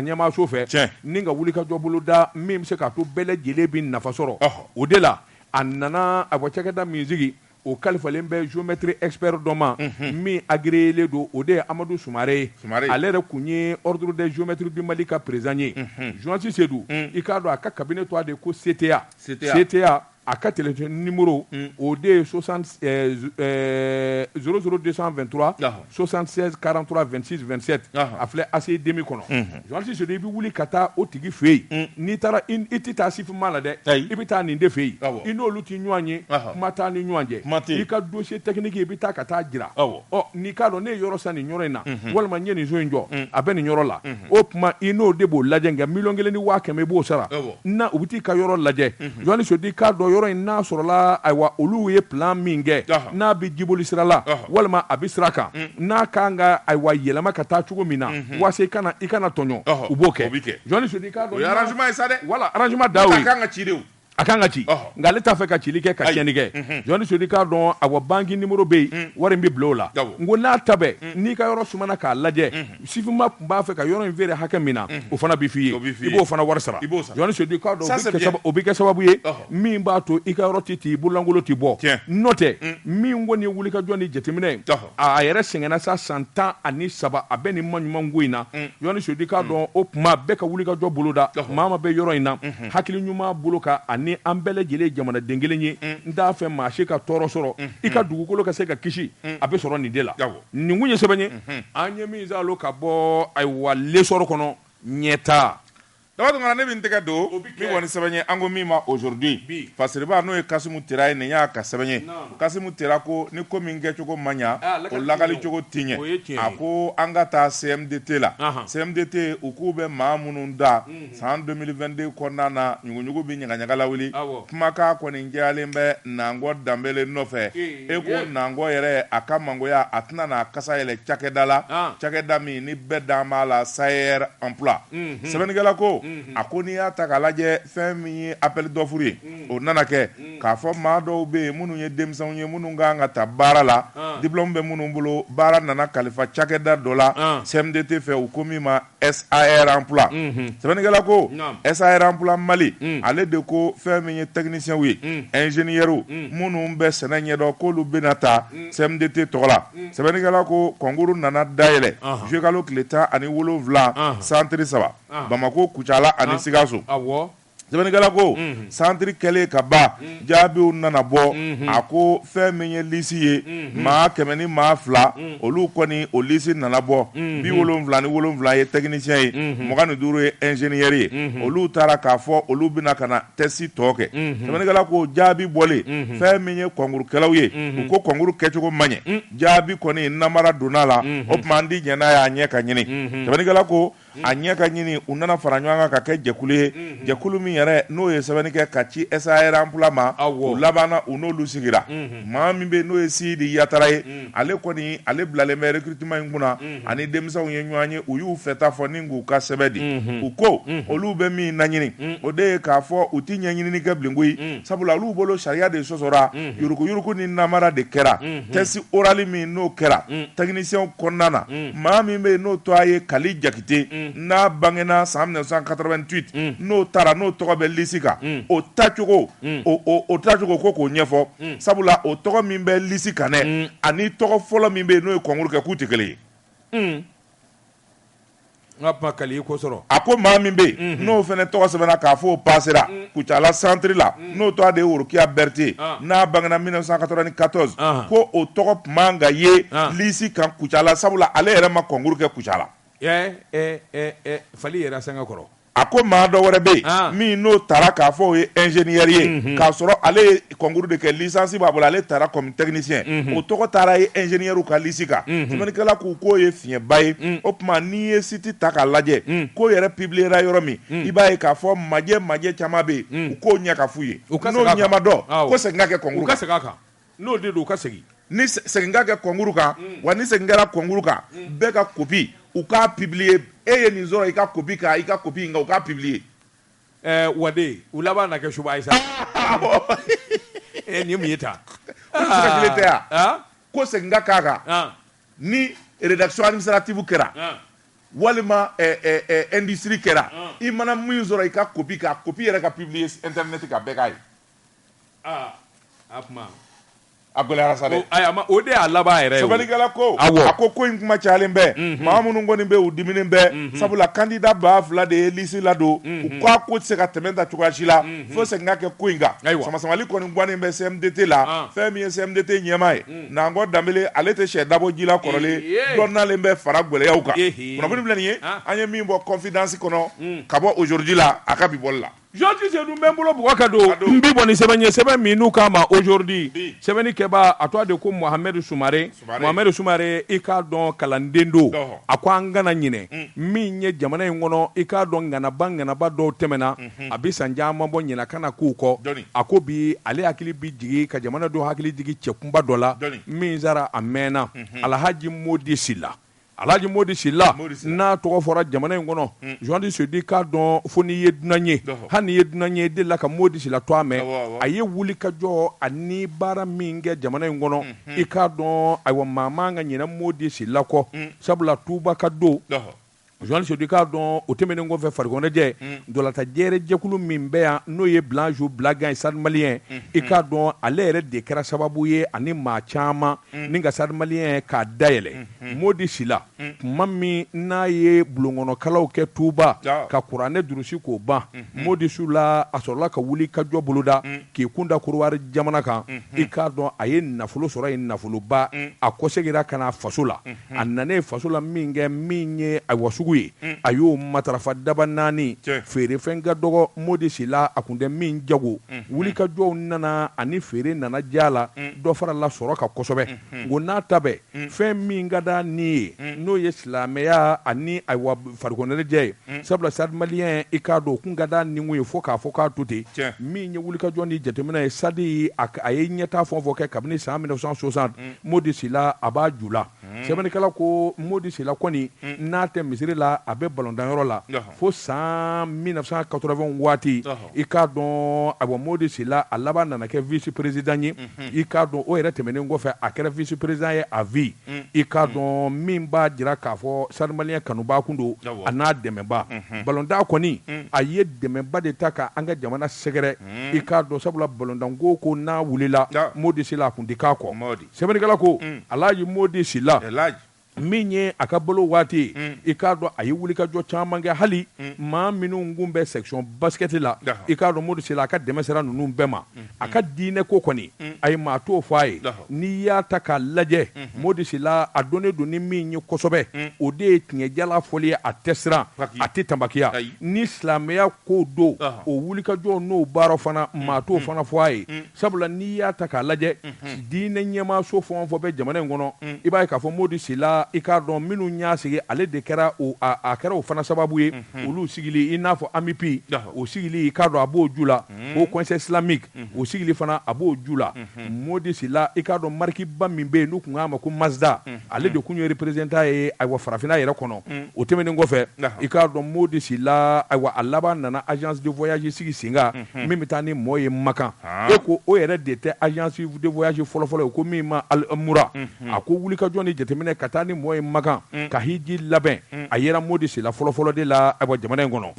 ɲɛmaaso fɛ ni ka wuli ka jɔ bolo da min bɛ se k'a to bɛɛ lajɛlen bɛ nafa sɔrɔ o de la a nana a bɔ cakɛda min sigi o kalifalen bɛ géométrie expert dɔ ma min agréé don o de ye Amadu Sumare ye ale yɛrɛ kun ye ordre des géomètres du Mali ka président ye Jɔn Sodi i k'a dɔn a ka cabinet tɔgɔ de ko CTA a ka téléphone numéro o de ye 00223 76 43 26 27 a filɛ ACI demi kɔnɔ Jɔn Sodi i bɛ wuli ka taa o tigi fɛ yen n'i taara i tɛ taa sifuma la dɛ i bɛ taa nin de fɛ yen i n'olu tɛ ɲɔgɔn ye kuma t'a ni ɲɔgɔn cɛ i ka dossier technique i bɛ taa ka taa jira n'i k'a dɔn ne ye yɔrɔ san nin yɔrɔ in na walima n ye nin so in jɔ a bɛ nin yɔrɔ la o tuma i n'o de b'o lajɛ nka 1,500,000 ni 500,000 i b'o sara na u bɛ t'i ka yɔrɔ lajɛ Jɔn Sodi k'a dɔn yɔrɔ in n'a sɔrɔla ayiwa olu ye plan min kɛ n'a bɛ jiboli sira la walima a bɛ sira kan n'a kan ka ayiwa yɛlɛma ka taa cogo min na waasa i kana tɔɲɔ u b'o kɛ Jɔn Sodi k'a dɔn o ye arrangement ye sa dɛ wala arrangement da o ye a kan ka ci de o a kan ka ci nka ale t'a fɛ ka cili kɛ ka tiɲɛni kɛ Jɔn Sodi k'a dɔn ayiwa banki numéro bɛ yen wari in bɛ bila o la n ko n'a ta bɛɛ n'i ka yɔrɔ sumana k'a lajɛ sifuma tun b'a fɛ ka yɔrɔ in feere hakɛ min na o fana bɛ f'i ye i b'o fana wari sara Jɔn Sodi k'a dɔn o bɛ kɛ sababu ye min b'a to i ka yɔrɔ tɛ ten i bololangolo tɛ bɔ n'o tɛ min kɔni ye wulikajɔ ni jateminɛ ye a yɛrɛ sɛgɛnna sa san 13 a bɛ nin maɲuman ko in na Jɔn Sodi k'a dɔn o tuma bɛɛ ka wulikajɔ bolo da maa ma bɛ yɔrɔ in na hakili ɲuman bolo kan ani an bɛɛ lajɛlen jamanaden kelen ye n t'a fɛ maa si ka tɔɔrɔ sɔrɔ i ka dugukolo ka se ka kisi a bɛ sɔrɔ nin de la nin kun ye sɛbɛn ye an ye min zalo ka bɔ ayiwa lesɔrɔ kɔnɔ ɲɛtaa daba tun kana ne bɛ n tɛgɛ don min kɔni sɛbɛn ye an ko min ma aujourd'hui fasiriba n'o ye Kasimu Tera ye nin y'a ka sɛbɛn ye Kasimu Tera ko ni ko min kɛcogo ma ɲa o lagali cogo tɛ ɲɛ a ko an ka taa CMDT la CMDT u k'u bɛ maa minnu da san 2022 kɔnɔna na ɲuguɲugu bɛ ɲagaɲaga lawuli kumakan kɔni jɛyalen bɛ Nangɔ Danbele nɔfɛ e ko Nangɔ yɛrɛ a ka mangoya a tɛna n'a kasa yɛlɛ cakɛda la cakɛda min ni bɛɛ dan b'a la Sayer Emploi sɛbɛnnikɛla ko a ko n'i y'a ta k'a lajɛ fɛn min ye appel d'offre ye o nana kɛ k'a fɔ maa dɔw bɛ yen minnu ye denmisɛnw ye minnu kan ka ta baara la diplôme bɛ minnu bolo baara nana kalifa cakɛda dɔ la CMDT fɛ u ko min ma SAR Emploi sɛbɛnnikɛla ko SAR Emploi Mali ale de ko fɛn min ye technicien ye ingénieur minnu bɛ sɛnɛ ɲɛdɔn k'olu bɛna ta CMDT tɔgɔ la sɛbɛnnikɛla ko concours nana dayɛlɛ juillet kalo tile 17 centre 3 Bamako Kucala ani Sikaso sɛbɛnnikɛla ko centre kɛlen ka ban jaabiw nana bɔ a ko fɛn min ye lisi ye maa 100 ni maa 2 olu kɔni o lisi nana bɔ 77 ye technicien ye 25 ye ingénieur ye olu taara k'a fɔ olu bɛna ka na test tɔ kɛ sɛbɛnnikɛla ko jaabi bɔlen fɛn min ye concourskɛlaw ye u ko concours kɛcogo man ɲɛ jaabi kɔni namara donna la o tuma an di ɲɛ n'a y'a ɲɛ ka ɲini sɛbɛnnikɛla ko a ɲɛ ka ɲini u nana fara ɲɔgɔn kan ka kɛ jɛkulu ye jɛkulu min yɛrɛ n'o ye sɛbɛnni kɛ ka ci SAR emploi ma u labanna u n'olu sigira maa min bɛ n'o ye Sidi Yatara ye ale kɔni ale bilalen bɛ recrutement in kunna ani denmisɛnw ye ɲɔgɔn ye u y'u fɛta fɔ ni k'u ka sɛbɛn di u ko olu bɛ min laɲini o de ye k'a fɔ u ti ɲɛɲinini kɛ bilen koyi sabula olu bolo sariya de sɔsɔra yuruku ni namara de kɛra test oral min n'o kɛra technicien kɔnɔna na maa min bɛ n'o to a ye Kali Jakite n'a bangena san 1988 n'o taara n'o tɔgɔ bɛ lisi kan o tacogo ko k'o ɲɛfɔ sabula o tɔgɔ min bɛ lisi kan dɛ ani tɔgɔ fɔlɔ min bɛ n'o ye concours kɛ k'u tɛ kelen ye a ko maa min bɛ yen n'o fana tɔgɔ sɛbɛnna k'a fɔ o passera Kucala centre la n'o tɔgɔ de ye Worokiya Berté n'a bangena 1994 ko o tɔgɔ man ka ye lisi kan Kucala sabula ale yɛrɛ ma concours kɛ Kucala fali yɛrɛ sanga kɔrɔ a ko maa dɔ wɛrɛ bɛ yen min n'o taara k'a fɔ o ye ingénieur ye k'a sɔrɔ ale ye concours de kɛ licence b'a bolo ale taara comme technicien o tɔgɔ taara ye ingénieur ka lisi kan sɛbɛnnikɛla k'u k'o ye fiɲɛba ye o tuma n'i ye site ta k'a lajɛ k'o yɛrɛ publiera yɔrɔ min i b'a ye k'a fɔ majɛ caman bɛ yen u k'o ɲɛ ka f'u ye n'o ɲɛma dɔn ko segin ka kɛ concours kan u ka segin a kan n'o de don u ka segin ni segin ka kɛ concours kan wa ni segin kɛra concours kan bɛɛ ka copie u k'a publier e ye nin sɔrɔ i ka copie kan i ka copie in kan u k'a publier Wade u laban na kɛ suba ye sa nin ye mun ye ta ko sira kelen tɛ yan ko segin ka k'a kan ni rédaction administrative kɛra walima industrie kɛra i mana min sɔrɔ i ka copie kan copie yɛrɛ ka publier internet kan bɛɛ k'a ye a kuma a gɛlɛyara sa dɛ o de y'a laban yɛrɛ ye sɛbɛnnikɛla ko a ko in kuma cayalen bɛɛ maa minnu kɔni bɛ u diminen bɛɛ sabula candidat 2000 de ye lisi ladon u k'a ko tɛ se ka tɛmɛ ta cogoya si la fo segin ka kɛ ko in kan samasamali kɔni gannen bɛ CMDT la fɛn min ye CMDT ɲɛmaa ye Nankɔ Danbele ale tɛ sɛ dabɔ ji la kɔrɔlen dɔnnalen bɛ fara gwɛlɛyaw kan kunnafoni filɛ nin ye an ye min bɔ confidence kɔnɔ ka bɔ aujourd'hui la a ka bi bɔli la Georges Seydou n bɛ n bolo bugɔ ka don n bi bɔ ni sɛbɛn ye sɛbɛn min n'u k'a ma aujourd'hui sɛbɛnni kɛba a tɔgɔ de ko Mohamed Soumare i k'a dɔn kalanden don a ko an kana ɲinɛ min ye jamana in kɔnɔ i k'a dɔn ŋanaba dɔw tɛmɛna a bɛ san caman bɔ ɲinɛ kana k'u kɔ a ko bi ale hakili bi jigi ka jamana dɔw hakili jigi cɛkunba dɔ la min sara a mɛnna Alhaji Modi Sila Alhaji Modi Sila n'a tɔgɔ fɔra jamana in kɔnɔ Jondi Sedi k'a dɔn fo n'i ye dunan ye hali n'i ye dunan ye de la ka Modi Sila to a mɛn a ye wuli ka jɔ ani baara min kɛ jamana in kɔnɔ i k'a dɔn ayiwa maa man ka ɲinɛ Modi Sila kɔ sabula tuuba ka don Joan Sedi k'a dɔn o tɛmɛnen kɔfɛ farikɔnɛjɛ dɔlata jɛrɛ jɛkulu min bɛ yan n'o ye Blanjo Blagan Stade Malien i k'a dɔn ale yɛrɛ de kɛra sababu ye ani maa caman ni ka Stade Malien k'a dayɛlɛ Modi Sila tuma min n'a ye bulonkɔnɔkalaw kɛ Tuuba ka kuranɛ durusi k'o ban Modi Sila a sɔrɔla ka wuli ka jɔ boloda k'i kunda Korowari jamana kan i k'a dɔn a ye nafolo sɔrɔ yen nafoloba a kɔsegira ka na faso la a nanen faso la min kɛ min ye ayiwa sugu ye a y'o matarafa daba 4 feerefɛn ka dɔgɔ Modi Sila a kun tɛ min jago wuli ka jɔw nana ani feere nana ja la dɔ fara la sɔrɔ ka kosɛbɛ ngo n'a ta bɛɛ fɛn min ka da ni ye n'o ye silamɛya ani ayiwa farikɔnɛjɛ ye sabula Stade Malien i k'a dɔn kun ka da ni ye fo k'a fɔ k'a to ten min ye wuli ka jɔ ni jateminɛ ye sadi a ye ɲɛtaa fɛn o fɛn kɛ kabini san 1960 Modi Sila a b'a ju la sɛbɛnnikɛla ko Modi Sila kɔni n'a tɛ misiri la a bɛ ballondanyɔrɔ la fo san 1980 waati i k'a dɔn ayiwa Modi Sila a laban nana kɛ vice président ye i k'a dɔn o yɛrɛ tɛmɛnen kɔfɛ a kɛra vice président ye à vie i k'a dɔn min b'a jira k'a fɔ Stade Malien kanubaa kun don a n'a dɛmɛba ballonda kɔni a ye dɛmɛba de ta ka an ka jamana sɛgɛrɛ i k'a dɔn sabula ballondanko ko n'a wulila Modi Sila a kun tɛ k'a kɔ sɛbɛnnikɛla ko Alhaji Modi Sila min ye a ka bolo waati i k'a dɔn a ye wuli ka jɔ caman kɛ hali maa minnu kun bɛ section basket la i k'a dɔn Modi Sila a ka dɛmɛ sera ninnu bɛɛ ma a ka diinɛ ko kɔni a ye maa t'o fɔ a ye n'i y'a ta k'a lajɛ Modi Sila a dɔnnen don ni min ye kosɛbɛ o de ye tiɲɛjala fɔli ye a tɛ siran a tɛ tanbakiya ni silamɛya ko don o wuli ka jɔ n'o baara fana maa t'o fana fɔ a ye sabula n'i y'a ta k'a lajɛ diinɛ ɲɛmaaso fɛn o fɛn bɛ jamana in kɔnɔ i b'a ye k'a fɔ Modi Sila i k'a dɔn minnu y'a sigi ale de kɛra a kɛra o fana sababu ye olu sigili i n'a fɔ AMIP o sigili i k'a dɔn a b'o ju la o conseil islamique o sigili fana a b'o ju la Modi Sila i k'a dɔn marikiba min bɛ yen n'u tun k'a ma ko Mazda ale de kun ye représentant ye ayiwa farafinna yɛrɛ kɔnɔ o tɛmɛnen kɔfɛ i k'a dɔn Modi Sila ayiwa a laban nana agence de voyage sigi sen kan min bɛ taa ni mɔɔ ye Makan e ko o yɛrɛ de tɛ agence de voyage fɔlɔfɔlɔ ye ko min ma Al Umra a ko wulikajɔ ni jateminɛ ka taa ni mɔɔ ye Makan ka hiji labɛn a yera Modi Sila fɔlɔfɔlɔ de la ayiwa jamana in kɔnɔ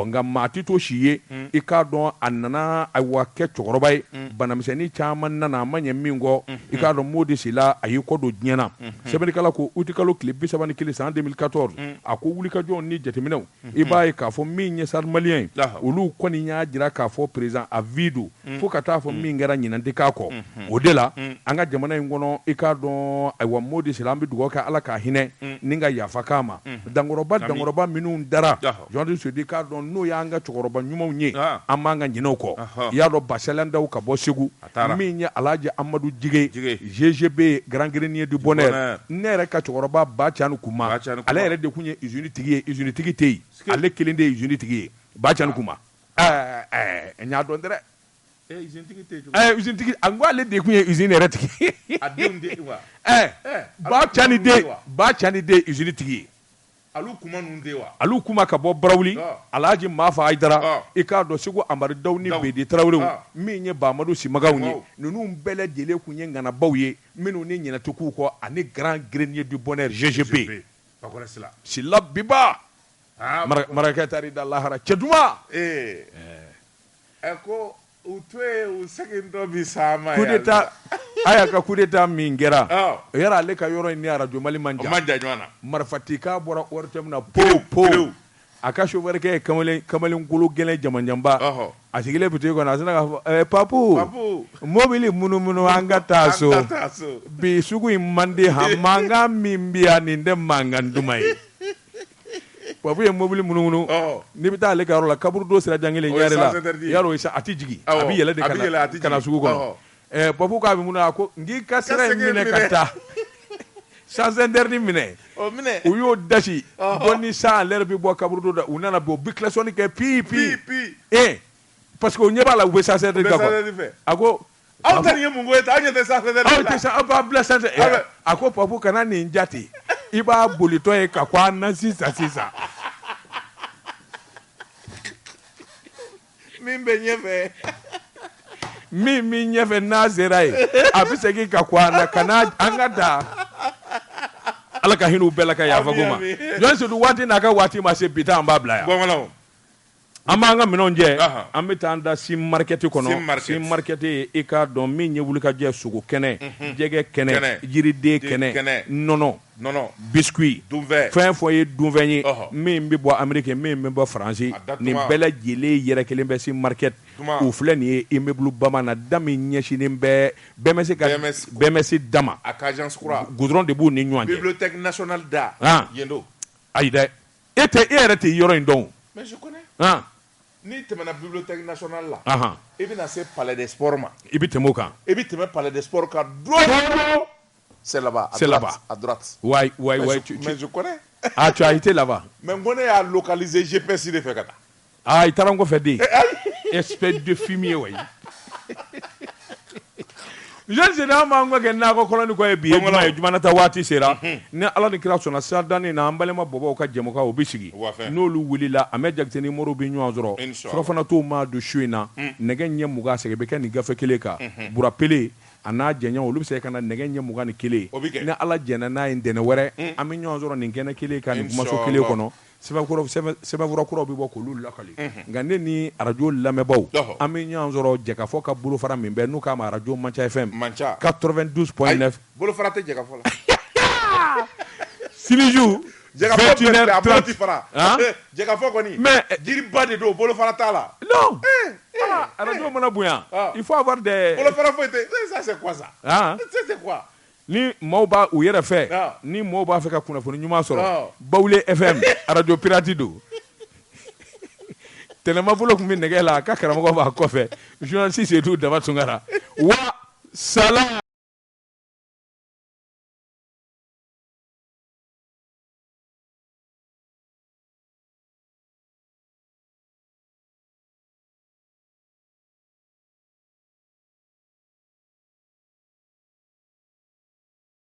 nka maa ti to si ye i k'a dɔn a nana ayiwa kɛ cɛkɔrɔba ye banamisɛnnin caman nana a ma ɲɛ min kɔ i k'a dɔn Modi Sila a y'i kɔ don diɲɛ na sɛbɛnnikɛla ko uti kalo tile 31 san 2014 a ko wulikajɔw ni jateminɛw i b'a ye k'a fɔ min ye Sahel malien olu kɔni y'a jira k'a fɔ président a vie do fo ka taa fɔ min kɛra ɲinan tɛ k'a kɔ o de la an ka jamana in kɔnɔ i k'a dɔn ayiwa Modi Sila an bɛ dugawu kɛ Ala k'a hinɛ ni ka yafa k'a ma dankɔrɔba minnu dara journaliste di k'a dɔn n'o y'an ka cɛkɔrɔba ɲumanw ye an b'an ka ɲinɛw kɔ i y'a dɔn Basalandaw ka bɔ Segu min ye Alhaji Amadu Jige GGB Grand Grenier du Bonheur ne yɛrɛ ka cɛkɔrɔba Bacani Kuma ale yɛrɛ de kun ye usine tigi ye usine tigi tɛ yen ale kelen de ye usine tigi ye Bacani Kuma n y'a dɔn dɛrɛ usine tigi an ko ale de kun ye usine yɛrɛ tigi Bacani de usine tigi ye alu kuma ka bɔ Barawuli Alhaji Mafa Aidara i k'a dɔn Segu Amadu Dawu ni Bedi Tarawelew min ye Bamadu Simagaw ye ninnu bɛɛ lajɛlen kun ye ŋanabaw ye minnu ni ɲinɛ tɛ k'u kɔ ani Grand Grenier du Bonheur GGB Sila Biba marakɛ taar'i da lahara cɛ duman ko u to yen u segin dɔ bi sa ma coup d'état a y'a ka coup d'état min kɛra o yɛrɛ ale ka yɔrɔ in ni Radio Mali man jan ɲɔgɔn na marifatika bɔra ORTM na pow a ka chauffeur kɛ kamalenkolo gɛlɛn jamanjanba a sigilen boutique kɔnɔ a sina k'a fɔ papu mobili munumunu an ka taa so bi sugu in man di mankan min bi yan nin tɛ mankan duman ye Papu ye mobili munumunu n'i bɛ taa ale ka yɔrɔ la kaburu do sira jan kelen ɲare la yarɔ a tɛ jigin a bɛ yɛlɛ de kana sugu kɔnɔ Papu k'a bɛ mun na ko n k'i ka sira in minɛ ka taa sans interdit minɛ u y'o dasi bɔ ni san lɛrɛ bɛ bɔ kaburu do da u nana bɔ u bɛ kilasɔnni kɛ pi parce que u ɲɛ b'a la u bɛ sans interdit kan fɔ a ko aw tɛ nin ye mun ko ye tan aw ɲɛ tɛ sans interdit aw tɛ aw b'a bila sans interdit a ko Papu kana nin jate i b'a bolitɔ ye ka ko an na sisan min bɛ ɲɛfɛ min ɲɛfɛ n'a sera ye a bɛ segin ka ko an na ka na an ka da Ala ka hinɛ u bɛɛ la ka yafa ko ma jɔn surtout waati n'a ka waati ma se bi ta an b'a bila yan an b'an ka minɛnw jɛ an bɛ taa an da Sim Market kɔnɔ Sim Market i k'a dɔn min ye wulikajɛ sogo kɛnɛ jɛgɛ kɛnɛ yiriden kɛnɛ nɔnɔ biscuit fɛn fɔ ye dunfɛn ye min bɛ bɔ Amérique min bɛ bɔ Faransi nin bɛɛ lajɛlen yɛrɛ kelen bɛ Sim Market u filɛ nin ye immeuble bama na da min ɲɛsinen bɛ BMS dama a ka agence kura goudron de b'u ni ɲɔgɔn cɛ bibliothèque nationale da yen do ayi dɛ e yɛrɛ tɛ yɔrɔ in dɔn mais je connais n'i tɛmɛna bibliothèque nationale la i bɛna se palais des sports ma i bɛ tɛmɛ o kan i bɛ tɛmɛ palais des sports kan dɔrɔn c'est là-bas à droite ouais mais je connais tu as été là-bas mais n ko ne y'a localiser GPS de fɛ ka i taa taara n kɔfɛ de espèce de fumier wayi jeune c'est an b'an kɛ nakɔ kɔlɔni kɔ ye bi ye juma ye jumanata waati sera ni Ala ni kira sɔnna siradanni na an balima bɔbɔw ka jɛmukan o bɛ sigi n'olu wulila a mɛ Jakite ni Moro bɛ ɲɔgɔn sɔrɔ surafana t'o ma don su in na nɛgɛ ɲɛ 20 sɛgɛ bɛ kɛ nin gafe kelen kan Burapele a n'a jɛɲɔgɔn olu bɛ se ka na nɛgɛ ɲɛ 21 ni Ala jɛnna n'a ye ntɛnɛn wɛrɛ an bɛ ɲɔgɔn sɔrɔ nin kɛnɛ kelen kan nin kumaso kelen kɔnɔ sɛbɛnfura bɛ bɔ k'olu lakali nka ne ni radio lamɛnbaw an bɛ ɲɔgɔn sɔrɔ Jɛkafɔ ka bolofara min bɛ n'u k'a ma radio Manca FM 92.9 bolofara tɛ Jɛkafɔ la Siniju Jɛkafɔ kɔni mais jiriba de don bolofara t'a la non radio mana bonya il faut avoir des bolofara foyi tɛ ça c'est quoi ça c'est quoi ni maaw b'a u yɛrɛ fɛ ni maaw b'a fɛ ka kunnafoni ɲuman sɔrɔ Bawule FM radio pirate don tɛnɛma bolo tun bɛ nɛgɛ la a ka karamɔgɔ b'a kɔfɛ journaliste Seydou Daba Tunkara wa salam